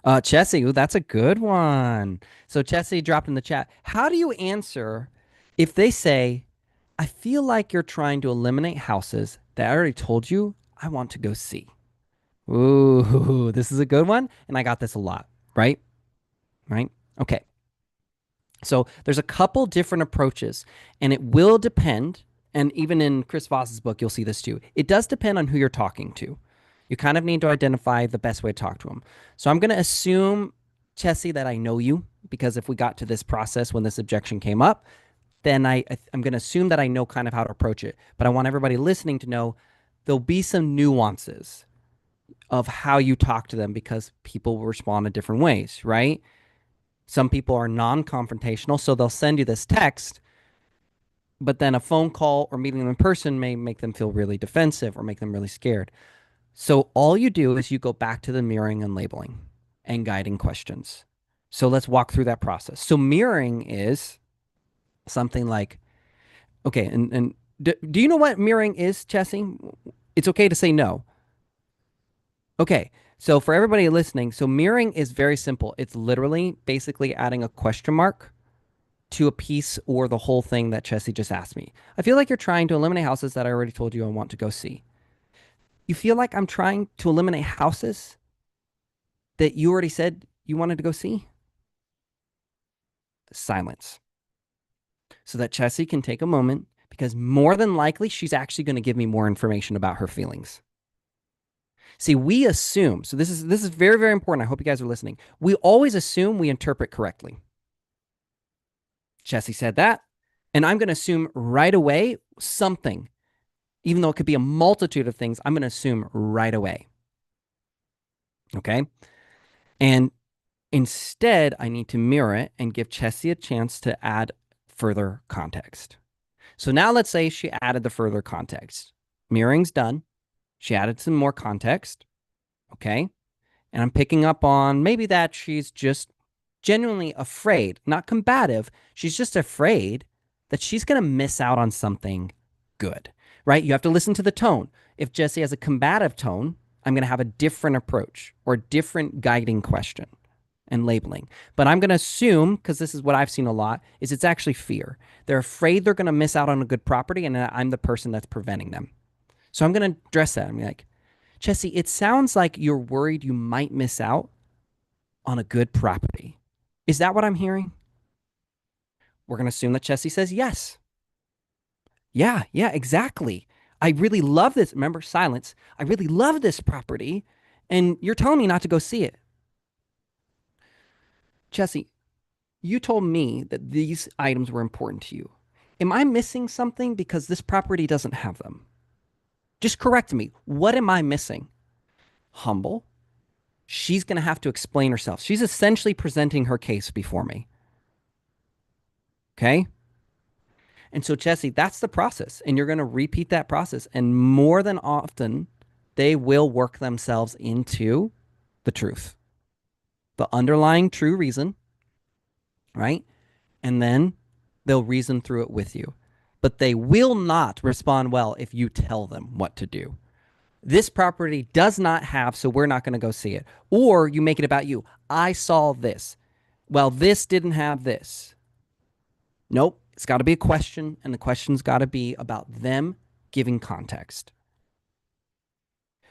Chessie, ooh, that's a good one. So Chessie dropped in the chat. How do you answer if they say, I feel like you're trying to eliminate houses that I already told you I want to go see? Ooh, this is a good one. And I got this a lot, right? Right? Okay. So there's a couple different approaches, and it will depend. And even in Chris Voss's book, you'll see this too. It does depend on who you're talking to. You kind of need to identify the best way to talk to them. So I'm going to assume, Chessie, that I know you because if we got to this process when this objection came up, then I'm going to assume that I know kind of how to approach it. But I want everybody listening to know there'll be some nuances of how you talk to them because people will respond in different ways, right? Some people are non-confrontational, so they'll send you this text, but then a phone call or meeting them in person may make them feel really defensive or make them really scared. So all you do is you go back to the mirroring and labeling and guiding questions. So let's walk through that process. So mirroring is something like, okay, and do you know what mirroring is, Chessie? It's okay to say no. Okay, so for everybody listening, so mirroring is very simple. It's literally basically adding a question mark to a piece or the whole thing that Chessie just asked me. I feel like you're trying to eliminate houses that I already told you I want to go see. You feel like I'm trying to eliminate houses that you already said you wanted to go see? Silence. So that Chessie can take a moment because more than likely she's actually going to give me more information about her feelings. See, we assume, so this is very, very important. I hope you guys are listening. We always assume we interpret correctly. Chessie said that, and I'm going to assume right away something, even though it could be a multitude of things, I'm going to assume right away. Okay. And instead, I need to mirror it and give Chessie a chance to add further context. So now let's say she added the further context. Mirroring's done. She added some more context. Okay. And I'm picking up on maybe that she's just genuinely afraid, not combative. She's just afraid that she's going to miss out on something good, right? You have to listen to the tone. If Chessie has a combative tone, I'm going to have a different approach or a different guiding question and labeling. But I'm going to assume, because this is what I've seen a lot, is it's actually fear. They're afraid they're going to miss out on a good property, and I'm the person that's preventing them. So I'm going to address that. I'm like, Chessie, it sounds like you're worried you might miss out on a good property. Is that what I'm hearing? We're going to assume that Chessie says yes. Yeah, exactly. I really love this. Remember, silence. I really love this property, and you're telling me not to go see it. Chessie, you told me that these items were important to you. Am I missing something because this property doesn't have them? Just correct me. What am I missing? Humble. She's going to have to explain herself. She's essentially presenting her case before me. Okay? And so, Chessie, that's the process. And you're going to repeat that process. And more than often, they will work themselves into the truth, the underlying true reason, right? And then they'll reason through it with you. But they will not respond well if you tell them what to do. This property does not have, so we're not going to go see it. Or you make it about you. I saw this. Well, this didn't have this. Nope. It's got to be a question, and the question's got to be about them giving context.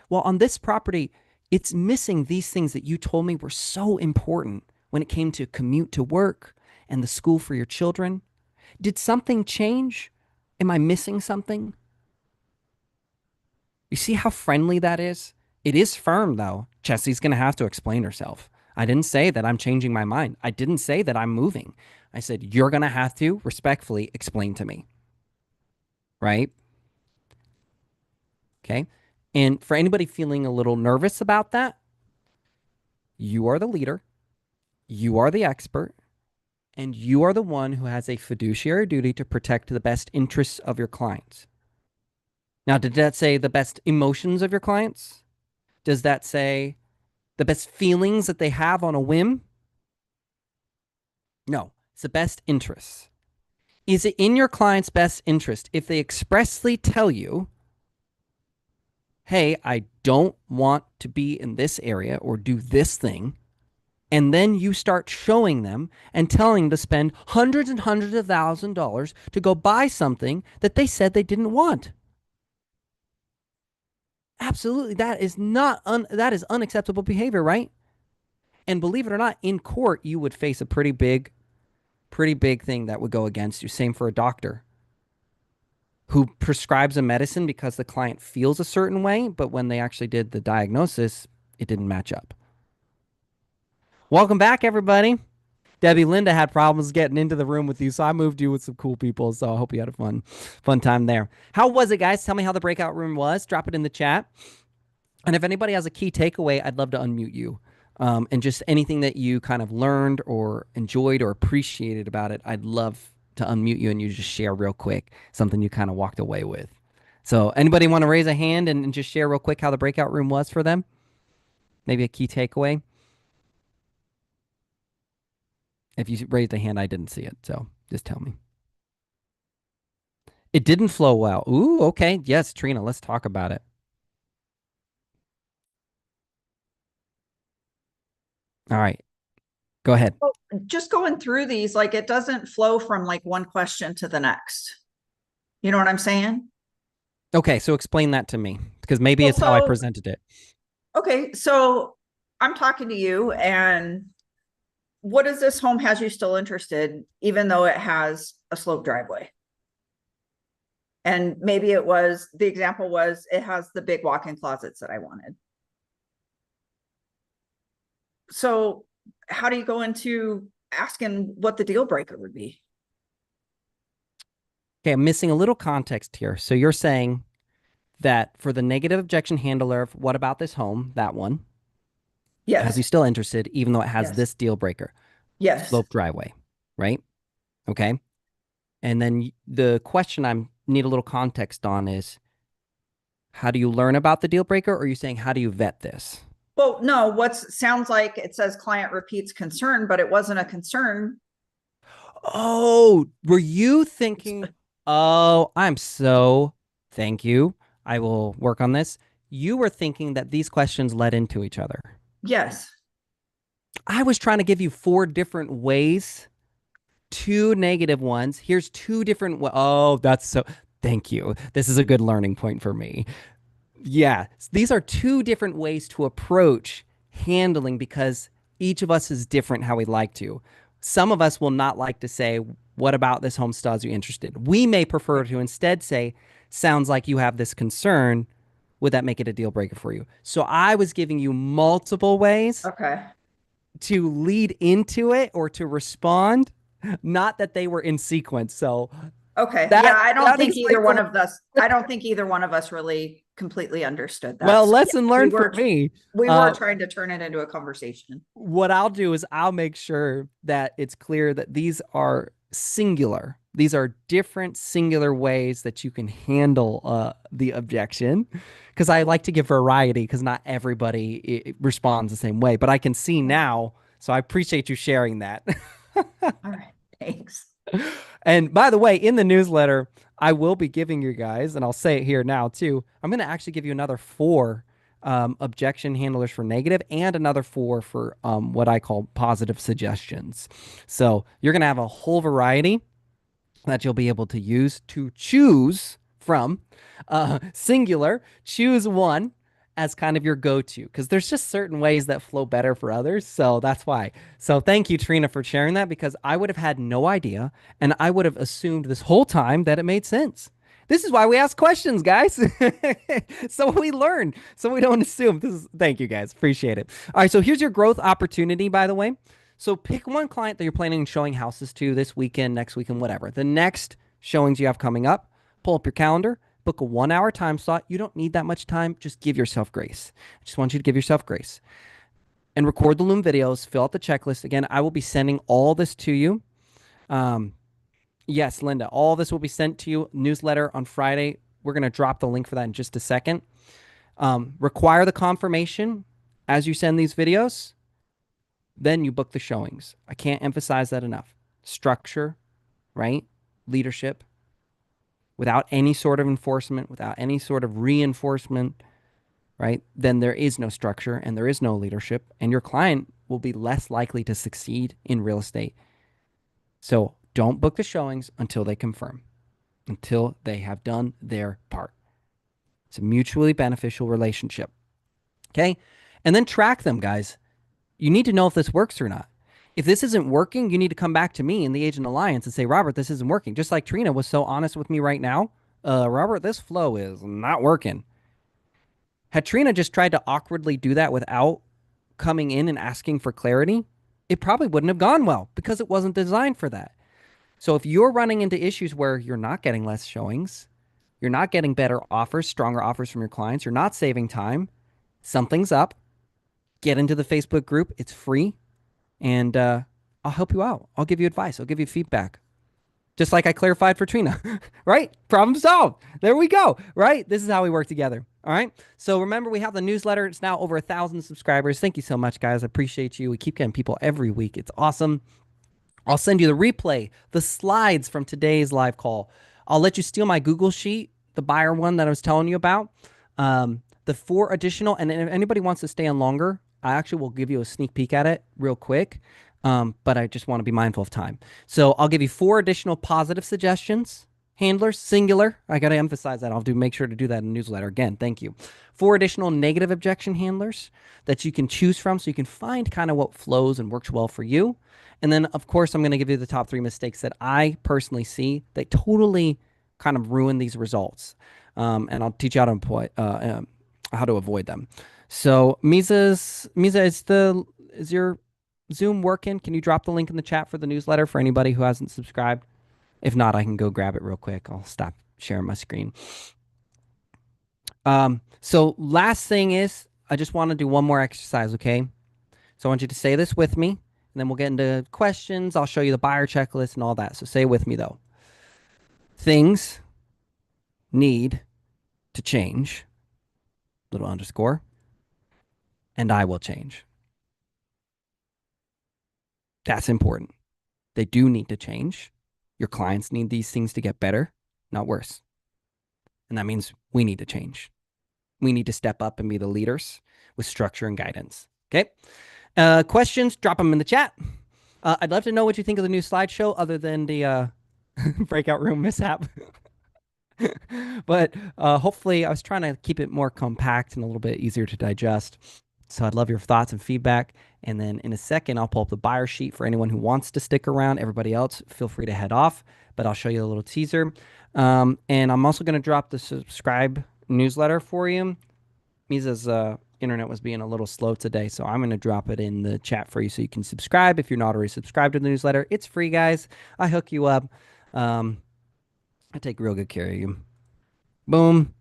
Well, on this property, it's missing these things that you told me were so important when it came to commute to work and the school for your children. Did something change? Am I missing something? You see how friendly that is? It is firm, though. Chessie's going to have to explain herself. I didn't say that I'm changing my mind. I didn't say that I'm moving. I said, you're going to have to respectfully explain to me. Right? Okay. And for anybody feeling a little nervous about that, you are the leader, you are the expert, and you are the one who has a fiduciary duty to protect the best interests of your clients. Now, did that say the best emotions of your clients? Does that say the best feelings that they have on a whim? No, it's the best interests. Is it in your client's best interest if they expressly tell you, hey, I don't want to be in this area or do this thing? And then you start showing them and telling them to spend hundreds and hundreds of $1,000s to go buy something that they said they didn't want. Absolutely, that is unacceptable behavior, right? And believe it or not, in court you would face a pretty big thing that would go against you. Same for a doctor who prescribes a medicine because the client feels a certain way, but when they actually did the diagnosis, it didn't match up. Welcome back, everybody. Debbie, Linda had problems getting into the room with you, so I moved you with some cool people. So I hope you had a fun time there. How was it, guys? Tell me how the breakout room was. Drop it in the chat. And if anybody has a key takeaway, I'd love to unmute you. And just anything that you kind of learned or enjoyed or appreciated about it, I'd love to unmute you and you just share real quick something you kind of walked away with. So anybody want to raise a hand and just share real quick how the breakout room was for them? Maybe a key takeaway? If you raised a hand, I didn't see it. So just tell me. It didn't flow well. Ooh, okay. Yes, Trina, let's talk about it. All right. Go ahead. Well, just going through these, like it doesn't flow from like one question to the next. You know what I'm saying? Okay, so explain that to me because maybe Well, it's how I presented it. Okay, so I'm talking to you, and what is this home has you still interested, even though it has a sloped driveway? And maybe it was, the example was, it has the big walk-in closets that I wanted. So how do you go into asking what the deal breaker would be? Okay, I'm missing a little context here. So you're saying that for the negative objection handler of what about this home, that one, has you Yes, still interested, even though it has yes, this deal breaker, yes. slope driveway, right? Okay. And then the question I need a little context on is how do you learn about the deal breaker? Or are you saying how do you vet this? Well, no, what's sounds like it says client repeats concern, but it wasn't a concern. Oh, were you thinking, oh, thank you. I will work on this. You were thinking that these questions led into each other. Yes. I was trying to give you four different ways, two negative ones. Here's two different. Oh, that's so. Thank you. This is a good learning point for me. Yeah, these are two different ways to approach handling because each of us is different how we like to. Some of us will not like to say, what about this home still has you interested? We may prefer to instead say, sounds like you have this concern. Would that make it a deal breaker for you? So I was giving you multiple ways Okay. to lead into it or to respond, not that they were in sequence. So Okay. Yeah, that I don't that think either explains a one lot. of us, I don't think either one of us really completely understood that. Well, So yeah, lesson learned for me. we were trying to turn it into a conversation. What I'll do is I'll make sure that it's clear that these are singular. These are different singular ways that you can handle the objection. Because I like to give variety because not everybody responds the same way. But I can see now, so I appreciate you sharing that. All right. Thanks. And by the way, in the newsletter, I will be giving you guys, and I'll say it here now too. I'm going to actually give you another four objection handlers for negative and another four for what I call positive suggestions. So you're going to have a whole variety that you'll be able to use to choose from. Singular, choose one as kind of your go-to because there's just certain ways that flow better for others. So that's why. So thank you, Trina, for sharing that because I would have had no idea and I would have assumed this whole time that it made sense. This is why we ask questions, guys. So we learn, so we don't assume. Thank you, guys. Appreciate it. All right, so here's your growth opportunity, by the way. So pick one client that you're planning on showing houses to this weekend, next weekend, whatever. The next showings you have coming up, pull up your calendar, Book a 1 hour time slot. You don't need that much time. Just give yourself grace. I just want you to give yourself grace and record the Loom videos, fill out the checklist. Again, I will be sending all this to you. Um, yes, Linda, all this will be sent to you. Newsletter on Friday. We're going to drop the link for that in just a second. Require the confirmation as you send these videos. Then you book the showings. I can't emphasize that enough. Structure, right? Leadership. Without any sort of enforcement, without any sort of reinforcement, right? Then there is no structure and there is no leadership, and your client will be less likely to succeed in real estate. So don't book the showings until they confirm, until they have done their part. It's a mutually beneficial relationship. Okay. And then track them, guys. You need to know if this works or not. If this isn't working, you need to come back to me in the Agent Alliance and say, Robert, this isn't working. Just like Trina was so honest with me right now. Robert, this flow is not working. Had Trina just tried to awkwardly do that without coming in and asking for clarity, it probably wouldn't have gone well because it wasn't designed for that. So if you're running into issues where you're not getting less showings, you're not getting better offers, stronger offers from your clients, you're not saving time, something's up, get into the Facebook group. It's free. And I'll help you out. I'll give you advice. I'll give you feedback. Just like I clarified for Trina, right? Problem solved. There we go, right? This is how we work together, all right? So remember, we have the newsletter. It's now over 1,000 subscribers. Thank you so much, guys. I appreciate you. We keep getting people every week. It's awesome. I'll send you the replay, the slides from today's live call. I'll let you steal my Google Sheet, the buyer one that I was telling you about. The 4 additional, and if anybody wants to stay on longer, I actually will give you a sneak peek at it real quick, but I just want to be mindful of time. So I'll give you 4 additional positive suggestions. Handlers, singular. I got to emphasize that. I'll make sure to do that in the newsletter. Again, thank you. 4 additional negative objection handlers that you can choose from so you can find kind of what flows and works well for you. And then, of course, I'm going to give you the top 3 mistakes that I personally see that totally kind of ruin these results. And I'll teach you how to avoid them. So Misa, is your Zoom working? Can you drop the link in the chat for the newsletter for anybody who hasn't subscribed? If not, I can go grab it real quick. I'll stop sharing my screen. So last thing is, I just want to do one more exercise, okay? So I want you to say this with me, and then we'll get into questions. I'll show you the buyer checklist and all that. So say it with me, though. Things need to change, little underscore, and I will change. That's important. They do need to change. Your clients need these things to get better, not worse. And that means we need to change. We need to step up and be the leaders with structure and guidance. Okay? Questions, drop them in the chat. I'd love to know what you think of the new slideshow other than the breakout room mishap. But hopefully I was trying to keep it more compact and a little bit easier to digest. So I'd love your thoughts and feedback. And then in a second, I'll pull up the buyer sheet for anyone who wants to stick around. Everybody else, feel free to head off, but I'll show you a little teaser. And I'm also going to drop the subscribe newsletter for you. Misa's internet was being a little slow today, so I'm going to drop it in the chat for you so you can subscribe if you're not already subscribed to the newsletter. It's free, guys. I hook you up. I take real good care of you. Boom.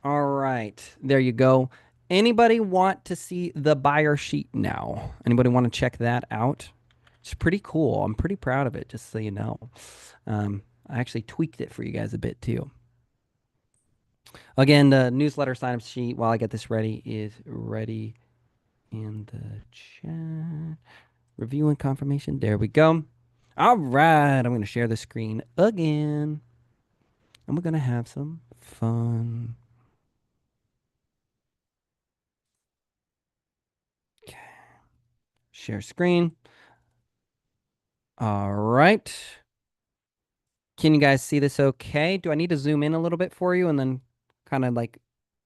All right. There you go. Anybody want to see the buyer sheet now? Anybody want to check that out? It's pretty cool. I'm pretty proud of it, just so you know. I actually tweaked it for you guys a bit too. Again, the newsletter sign-up sheet, while I get this ready, is ready in the chat. Review and confirmation. There we go. All right. I'm going to share the screen again. And we're going to have some fun. Okay. Share screen. All right. Can you guys see this okay? Do I need to zoom in a little bit for you and then kind of like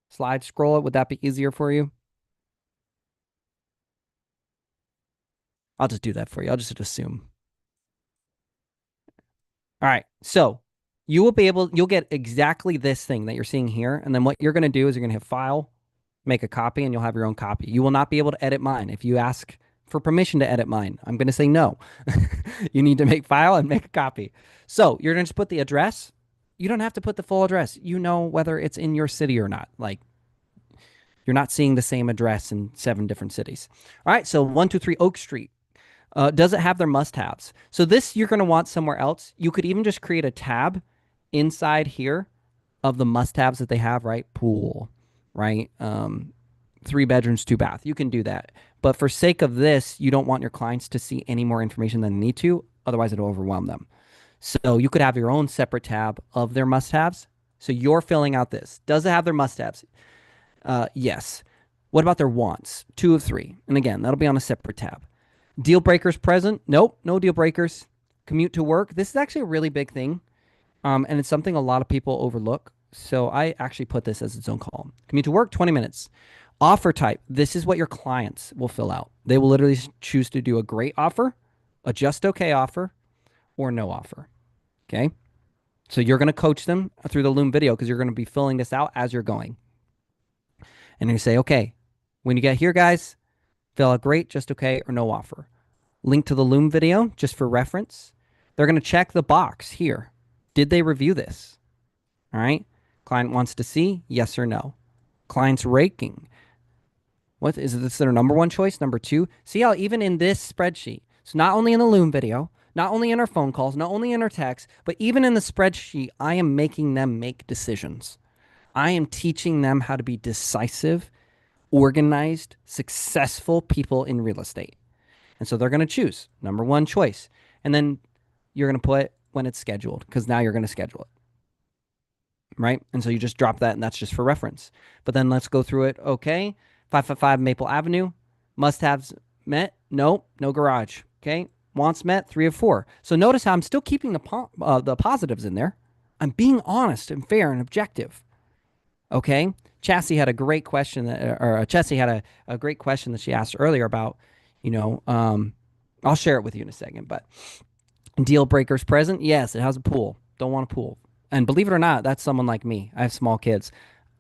slide scroll it? Would that be easier for you? I'll just do that for you. I'll just assume. All right. So you'll get exactly this thing that you're seeing here. And then what you're going to do is you're going to hit File, make a copy, and you'll have your own copy. You will not be able to edit mine. If you ask for permission to edit mine, I'm going to say no. You need to make file and make a copy. So you're going to just put the address You don't have to put the full address. You know whether it's in your city or not. Like, you're not seeing the same address in 7 different cities. All right, so 123 Oak Street. Does it have their must-haves? So this you're going to want somewhere else. You could even just create a tab inside here of the must-haves that they have, right? Pool, right? 3 bedrooms, 2 bath. You can do that. But for sake of this, you don't want your clients to see any more information than they need to. Otherwise, it'll overwhelm them. So you could have your own separate tab of their must-haves. So you're filling out this. Does it have their must-haves? Yes. What about their wants? 2 of 3. And again, that'll be on a separate tab. Deal breakers present? Nope, no deal breakers. Commute to work? This is actually a really big thing. And it's something a lot of people overlook. So I actually put this as its own column. Commute to work, 20 minutes. Offer type. This is what your clients will fill out. They will literally choose to do a great offer, a just okay offer, or no offer. Okay. So you're going to coach them through the Loom video because you're going to be filling this out as you're going. And you say, okay, when you get here, guys, fill out great, just okay, or no offer. Link to the Loom video just for reference. They're going to check the box here. Did they review this? All right. Client wants to see yes or no. Client's ranking. What is this their number 1 choice? Number 2? See how even in this spreadsheet, so not only in the Loom video, not only in our phone calls, not only in our texts, but even in the spreadsheet, I am making them make decisions. I am teaching them how to be decisive, organized, successful people in real estate. And so they're going to choose number 1 choice. And then you're going to put when it's scheduled because now you're going to schedule it. Right? And so you just drop that and that's just for reference. But then let's go through it. Okay. 555 Maple Avenue. Must-haves met? No, no garage. Okay. Wants met? 3 of 4. So notice how I'm still keeping the positives in there. I'm being honest and fair and objective. Okay. Chassie had a great question Chessie had a great question that she asked earlier about, I'll share it with you in a second, but deal breakers present. Yes, it has a pool. Don't want a pool. And believe it or not, that's someone like me. I have small kids.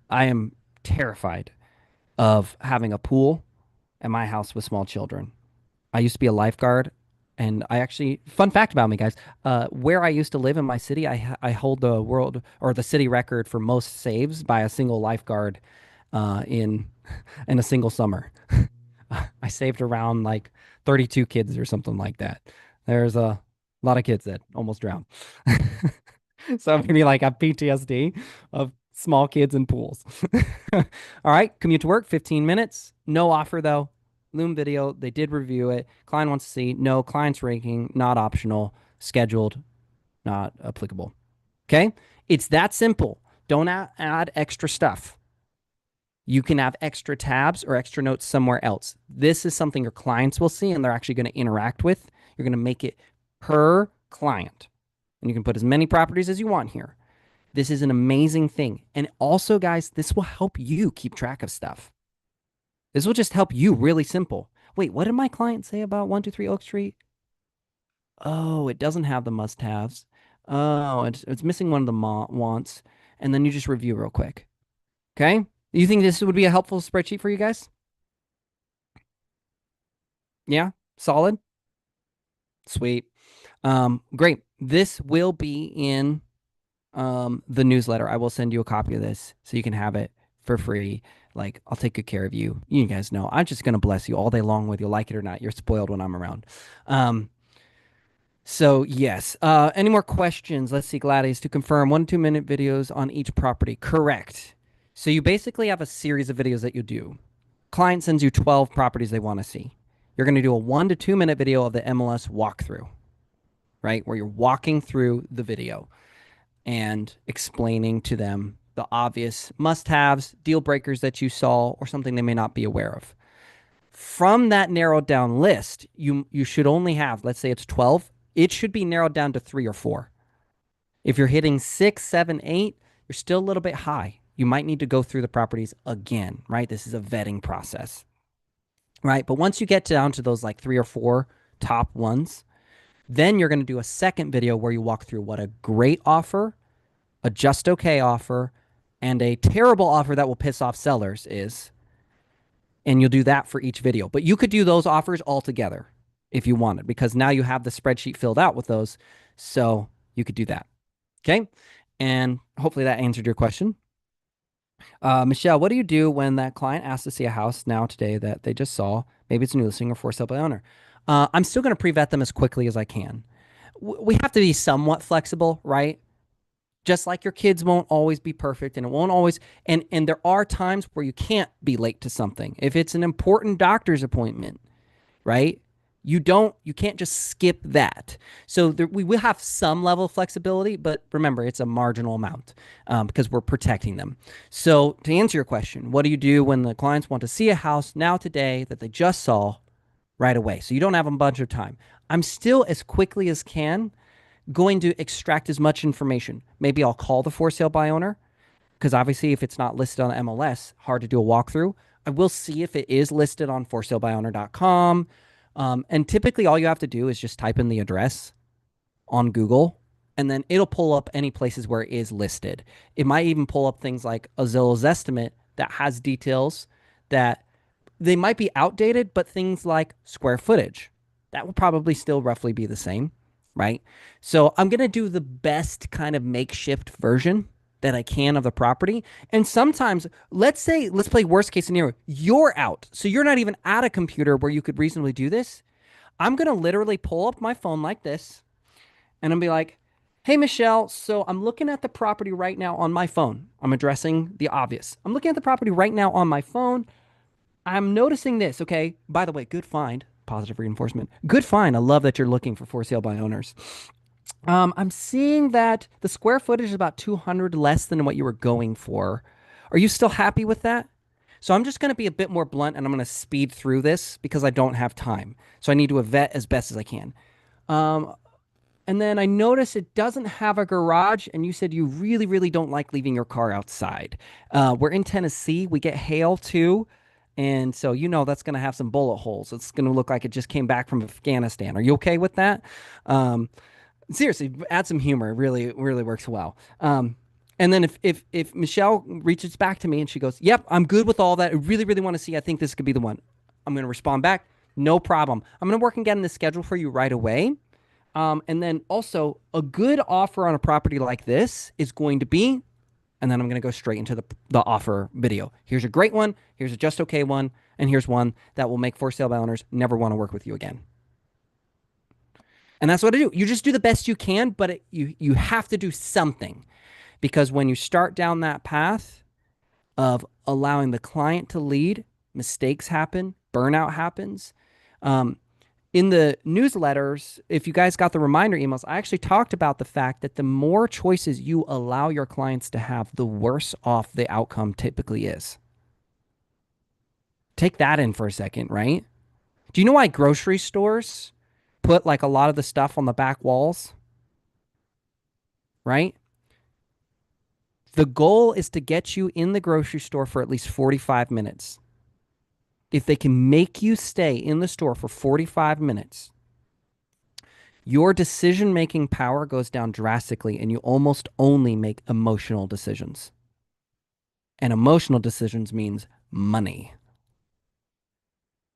I am terrified of having a pool at my house with small children. I used to be a lifeguard, and I actually, fun fact about me, guys, where I used to live in my city, I hold the world or the city record for most saves by a single lifeguard in a single summer. I saved around like 32 kids or something like that. There's a lot of kids that almost drowned. So maybe like a PTSD of small kids in pools. All right, commute to work, 15 minutes. No offer though. Loom video, they did review it. Client wants to see. No, client's ranking, not optional. Scheduled, not applicable. Okay? It's that simple. Don't add extra stuff. You can have extra tabs or extra notes somewhere else. This is something your clients will see and they're actually going to interact with. You're going to make it per client. And you can put as many properties as you want here. This is an amazing thing. And also, guys, this will help you keep track of stuff. This will just help you really simple. Wait, what did my client say about 123 Oak Street? Oh, it doesn't have the must-haves. Oh, it's missing one of the wants. And then you just review real quick. Okay? You think this would be a helpful spreadsheet for you guys? Yeah? Solid? Sweet. Great. This will be in the newsletter. I will send you a copy of this so you can have it for free. Like, I'll take good care of you. You guys know I'm just going to bless you all day long, whether you like it or not. You're spoiled when I'm around. So yes. Any more questions? Let's see, Gladys, to confirm 1 to 2 minute videos on each property. Correct. So you basically have a series of videos that you do. Client sends you 12 properties they want to see. You're going to do a 1 to 2 minute video of the MLS walkthrough, right? Where you're walking through the video and explaining to them the obvious must-haves, deal breakers that you saw, or something they may not be aware of. From that narrowed down list, you should only have, let's say it's 12, it should be narrowed down to 3 or 4. If you're hitting 6, 7, 8, you're still a little bit high. You might need to go through the properties again, right? This is a vetting process, right? But once you get down to those like 3 or 4 top ones, then you're going to do a second video where you walk through what a great offer, a just okay offer, and a terrible offer that will piss off sellers is. And you'll do that for each video. But you could do those offers all together if you wanted, because now you have the spreadsheet filled out with those. So you could do that. Okay. And hopefully that answered your question. Michelle, what do you do when that client asks to see a house now today that they just saw? Maybe it's a new listing or for sale by owner. I'm still going to pre-vet them as quickly as I can. We have to be somewhat flexible, right? Just like your kids won't always be perfect and it won't always and there are times where you can't be late to something. If it's an important doctor's appointment, right? You can't just skip that. So we will have some level of flexibility, but remember, it's a marginal amount because we're protecting them. So to answer your question, what do you do when the clients want to see a house now today that they just saw right away? So you don't have a bunch of time. I'm still as quickly as can going to extract as much information. Maybe I'll call the for sale by owner because obviously if it's not listed on MLS, hard to do a walkthrough. I will see if it is listed on forsalebuyowner.com. And typically all you have to do is just type in the address on Google and then it'll pull up any places where it is listed. It might even pull up things like a Zillow's estimate that has details that they might be outdated, but things like square footage, that will probably still roughly be the same, right? So I'm going to do the best kind of makeshift version that I can of the property. And sometimes, let's play worst case scenario. You're out. So you're not even at a computer where you could reasonably do this. I'm going to literally pull up my phone like this and I'll be like, hey, Michelle, so I'm looking at the property right now on my phone. I'm addressing the obvious. I'm looking at the property right now on my phone. I'm noticing this. Okay. By the way, good find. Positive reinforcement. Good find. I love that you're looking for sale by owners. I'm seeing that the square footage is about 200 less than what you were going for. Are you still happy with that? So I'm just going to be a bit more blunt and I'm going to speed through this because I don't have time. So I need to vet as best as I can. Um, and then I notice it doesn't have a garage, and you said you really, really don't like leaving your car outside. We're in Tennessee. We get hail too. And so, that's going to have some bullet holes. It's going to look like it just came back from Afghanistan. Are you okay with that? Um, Seriously, add some humor. It really, really works well. And then if Michelle reaches back to me and she goes, "Yep, I'm good with all that. I really, really want to see. I think this could be the one." I'm going to respond back. No problem. I'm going to work on getting the schedule for you right away. And then also a good offer on a property like this is going to be, and then I'm going to go straight into the offer video. Here's a great one. Here's a just okay one. And here's one that will make for sale by owners never want to work with you again. And that's what I do. You just do the best you can, but you have to do something because when you start down that path of allowing the client to lead, mistakes happen, burnout happens. In the newsletters, if you guys got the reminder emails, I actually talked about the fact that the more choices you allow your clients to have, the worse off the outcome typically is. Take that in for a second, right? Do you know why grocery stores put like a lot of the stuff on the back walls, right? The goal is to get you in the grocery store for at least 45 minutes. If they can make you stay in the store for 45 minutes, your decision-making power goes down drastically and you almost only make emotional decisions. And emotional decisions means money.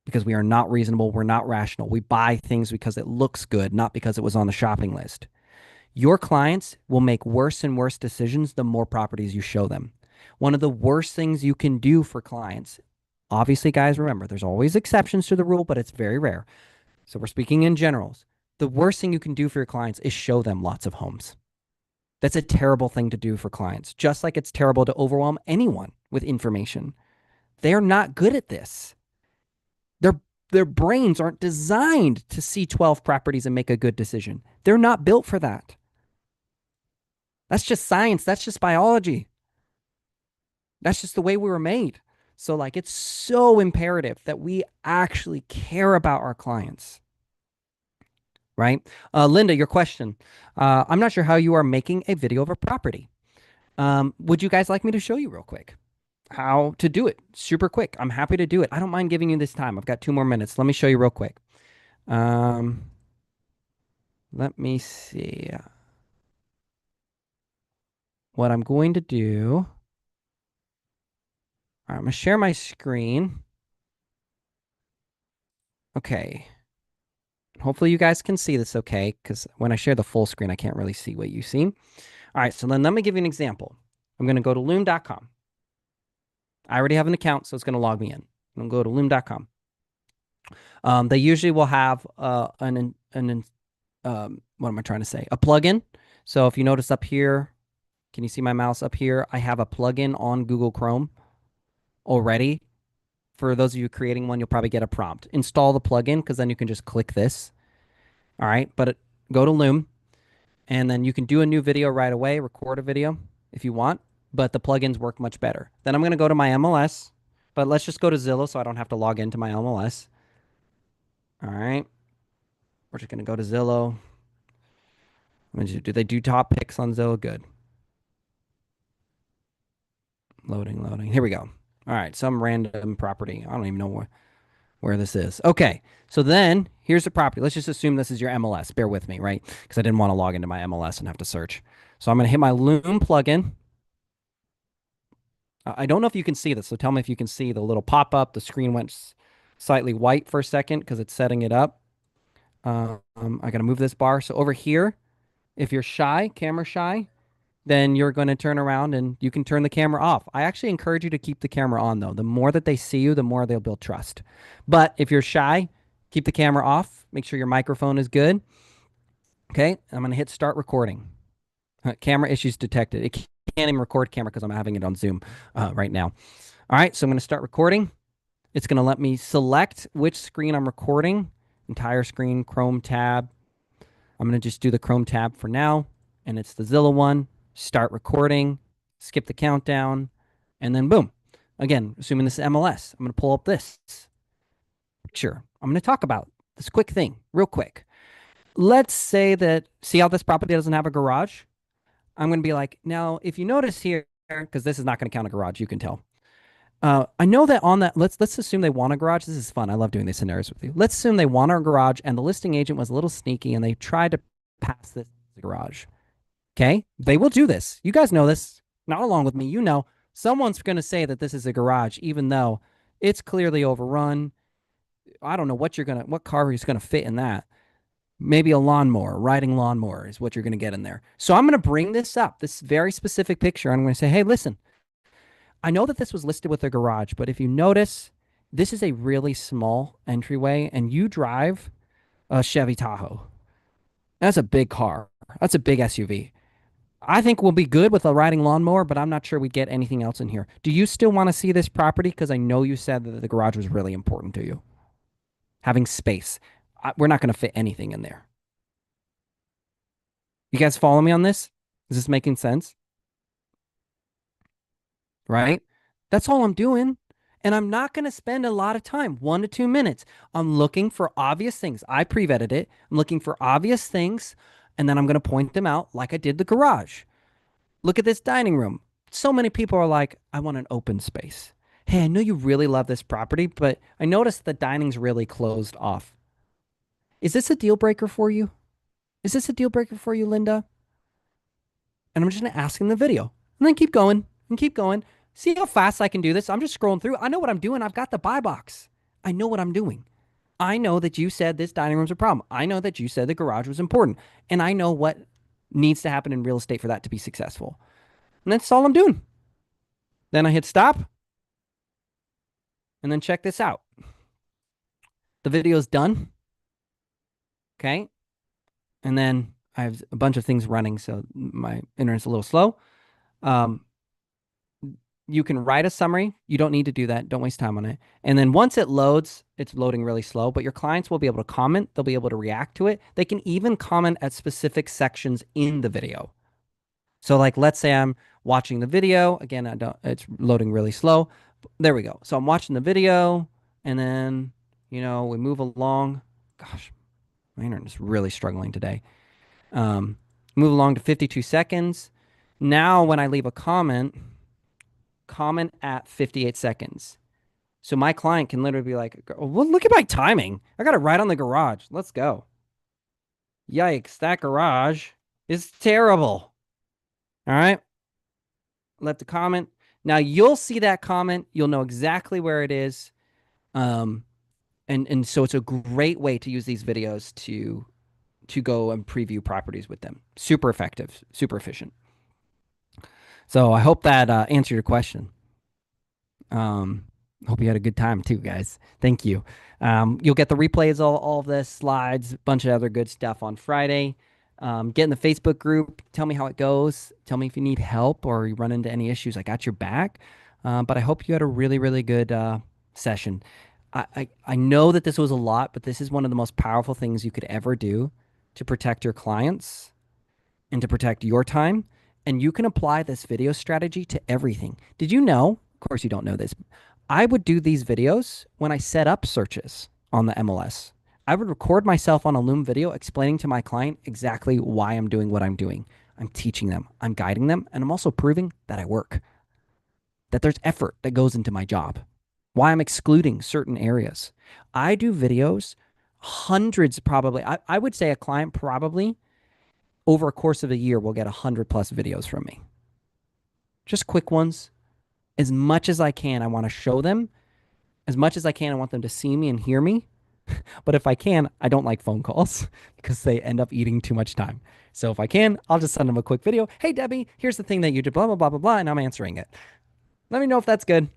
Because we are not reasonable, we're not rational. We buy things because it looks good, not because it was on the shopping list. Your clients will make worse and worse decisions the more properties you show them. One of the worst things you can do for clients, obviously, guys, remember, there's always exceptions to the rule, but it's very rare. So we're speaking in generals. The worst thing you can do for your clients is show them lots of homes. That's a terrible thing to do for clients, just like it's terrible to overwhelm anyone with information. They're not good at this. Their brains aren't designed to see 12 properties and make a good decision. They're not built for that. That's just science. That's just biology. That's just the way we were made. So like it's so imperative that we actually care about our clients. Right? Linda, your question. I'm not sure how you are making a video of a property. Would you guys like me to show you real quick how to do it? Super quick. I'm happy to do it. I don't mind giving you this time. I've got 2 more minutes. Let me show you real quick. Let me see. What I'm going to do. All right, I'm going to share my screen. Okay. Hopefully you guys can see this okay, because when I share the full screen, I can't really see what you see. All right, so then let me give you an example. I'm going to go to loom.com. I already have an account, so it's going to log me in. I'm going to go to loom.com. They usually will have what am I trying to say? A plugin. So if you notice up here, can you see my mouse up here? I have a plugin on Google Chrome already. For those of you creating one, you'll probably get a prompt. Install the plugin, because then you can just click this. All right, but go to Loom, and then you can do a new video right away, record a video if you want, but the plugins work much better. Then I'm going to go to my MLS, but let's just go to Zillow so I don't have to log into my MLS. All right, we're just going to go to Zillow. Do they do top picks on Zillow? Good. Loading, loading. Here we go. All right, some random property. I don't even know where this is. Okay, so then here's the property. Let's just assume this is your MLS. Bear with me, right? Because I didn't want to log into my MLS and have to search. So I'm going to hit my Loom plugin. I don't know if you can see this, so tell me if you can see the little pop-up. The screen went slightly white for a second because it's setting it up. I got to move this bar. So over here, if you're shy, camera shy, then you're going to turn around and you can turn the camera off. I actually encourage you to keep the camera on, though. The more that they see you, the more they'll build trust. But if you're shy, keep the camera off. Make sure your microphone is good. Okay, I'm going to hit start recording. Camera issues detected. It can't even record camera because I'm having it on Zoom right now. All right, so I'm going to start recording. It's going to let me select which screen I'm recording. Entire screen, Chrome tab. I'm going to just do the Chrome tab for now, and it's the Zillow one. Start recording, skip the countdown, and then boom. Again, assuming this is MLS, I'm going to pull up this picture. I'm going to talk about this quick thing real quick. Let's say that, see how this property doesn't have a garage? I'm going to be like, now, if you notice here, because this is not going to count a garage, you can tell. I know that on that, let's assume they want a garage. This is fun. I love doing these scenarios with you. Let's assume they want a garage, and the listing agent was a little sneaky, and they tried to pass this garage. Okay, they will do this. You guys know this. Not along with me. You know, someone's going to say that this is a garage, even though it's clearly overrun. I don't know what car is going to fit in that. Maybe a lawnmower, riding lawnmower is what you're going to get in there. So I'm going to bring this up, this very specific picture. I'm going to say, hey, listen, I know that this was listed with a garage, but if you notice, this is a really small entryway, and you drive a Chevy Tahoe. That's a big car. That's a big SUV. I think we'll be good with a riding lawnmower, but I'm not sure we'd get anything else in here. Do you still want to see this property? Because I know you said that the garage was really important to you. Having space. We're not going to fit anything in there. You guys follow me on this? Is this making sense? Right? That's all I'm doing. And I'm not going to spend a lot of time, 1 to 2 minutes. I'm looking for obvious things. I pre-vetted it. I'm looking for obvious things, and then I'm going to point them out like I did the garage. Look at this dining room. So many people are like, I want an open space. Hey, I know you really love this property, but I noticed the dining's really closed off. Is this a deal breaker for you? Is this a deal breaker for you, Linda? And I'm just going to ask in the video. And then keep going and keep going. See how fast I can do this? I'm just scrolling through. I know what I'm doing. I've got the buy box. I know what I'm doing. I know that you said this dining room's a problem. I know that you said the garage was important. And I know what needs to happen in real estate for that to be successful. And that's all I'm doing. Then I hit stop. And then check this out. The video's done. Okay. And then I have a bunch of things running, so my internet's a little slow. You can write a summary. You don't need to do that. Don't waste time on it. And then once it loads, it's loading really slow, but your clients will be able to comment. They'll be able to react to it. They can even comment at specific sections in the video. So like, let's say I'm watching the video. Again, it's loading really slow. There we go. So I'm watching the video, and then, we move along. Gosh, my internet's really struggling today. Move along to 52 seconds. Now, when I leave a comment at 58 seconds. So my client can literally be like, well, look at my timing. I got it right on the garage. Let's go. Yikes, that garage is terrible. All right. Left a comment. Now you'll see that comment. You'll know exactly where it is. And And so it's a great way to use these videos to go and preview properties with them. Super effective, super efficient. So I hope that answered your question. Hope you had a good time too, guys. Thank you. You'll get the replays, all of this, slides, a bunch of other good stuff on Friday. Get in the Facebook group. Tell me how it goes. Tell me if you need help or you run into any issues. I got your back. But I hope you had a really, really good session. I know that this was a lot, but this is one of the most powerful things you could ever do to protect your clients and to protect your time. And you can apply this video strategy to everything. Did you know? Of course, you don't know this. I would do these videos when I set up searches on the MLS. I would record myself on a Loom video explaining to my client exactly why I'm doing what I'm doing. I'm teaching them, I'm guiding them, and I'm also proving that I work, that there's effort that goes into my job, why I'm excluding certain areas. I do videos, hundreds probably. I would say a client probably over a course of a year will get 100+ videos from me. Just quick ones. As much as I can, I want to show them. As much as I can, I want them to see me and hear me. But if I can, I don't like phone calls because they end up eating too much time. So if I can, I'll just send them a quick video. Hey, Debbie, here's the thing that you did, blah, blah, blah, blah, blah, and I'm answering it. Let me know if that's good.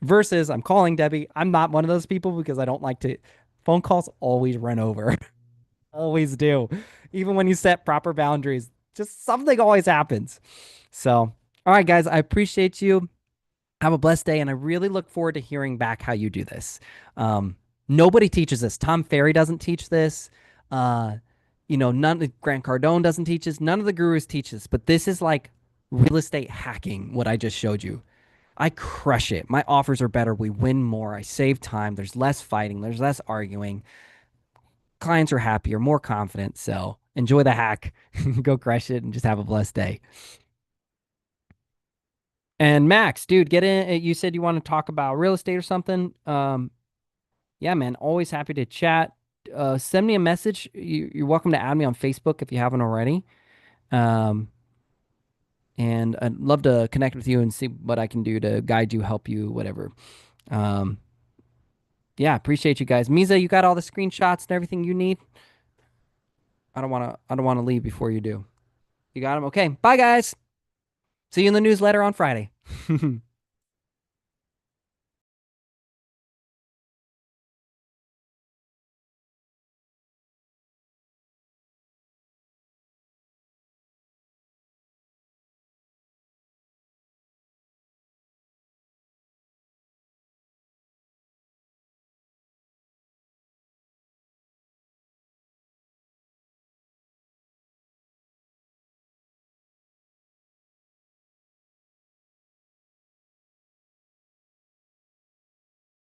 Versus I'm calling Debbie. I'm not one of those people because I don't like to. Phone calls always run over. Always do. Even when you set proper boundaries, just something always happens. So, all right, guys, I appreciate you. Have a blessed day, and I really look forward to hearing back how you do this. Nobody teaches this. Tom Ferry doesn't teach this. Grant Cardone doesn't teach this. None of the gurus teach this, but this is like real estate hacking, what I just showed you. I crush it. My offers are better. We win more. I save time. There's less fighting. There's less arguing. Clients are happier, more confident. So enjoy the hack. Go crush it and just have a blessed day. And Max, dude, get in. You said you want to talk about real estate or something. Yeah, man, always happy to chat. Send me a message. You're welcome to add me on Facebook if you haven't already. Um, and I'd love to connect with you and see what I can do to guide you, help you, whatever. Um, yeah, appreciate you guys. Misa, you got all the screenshots and everything you need? I don't want to leave before you do. You got them? Okay. Bye guys. See you in the newsletter on Friday.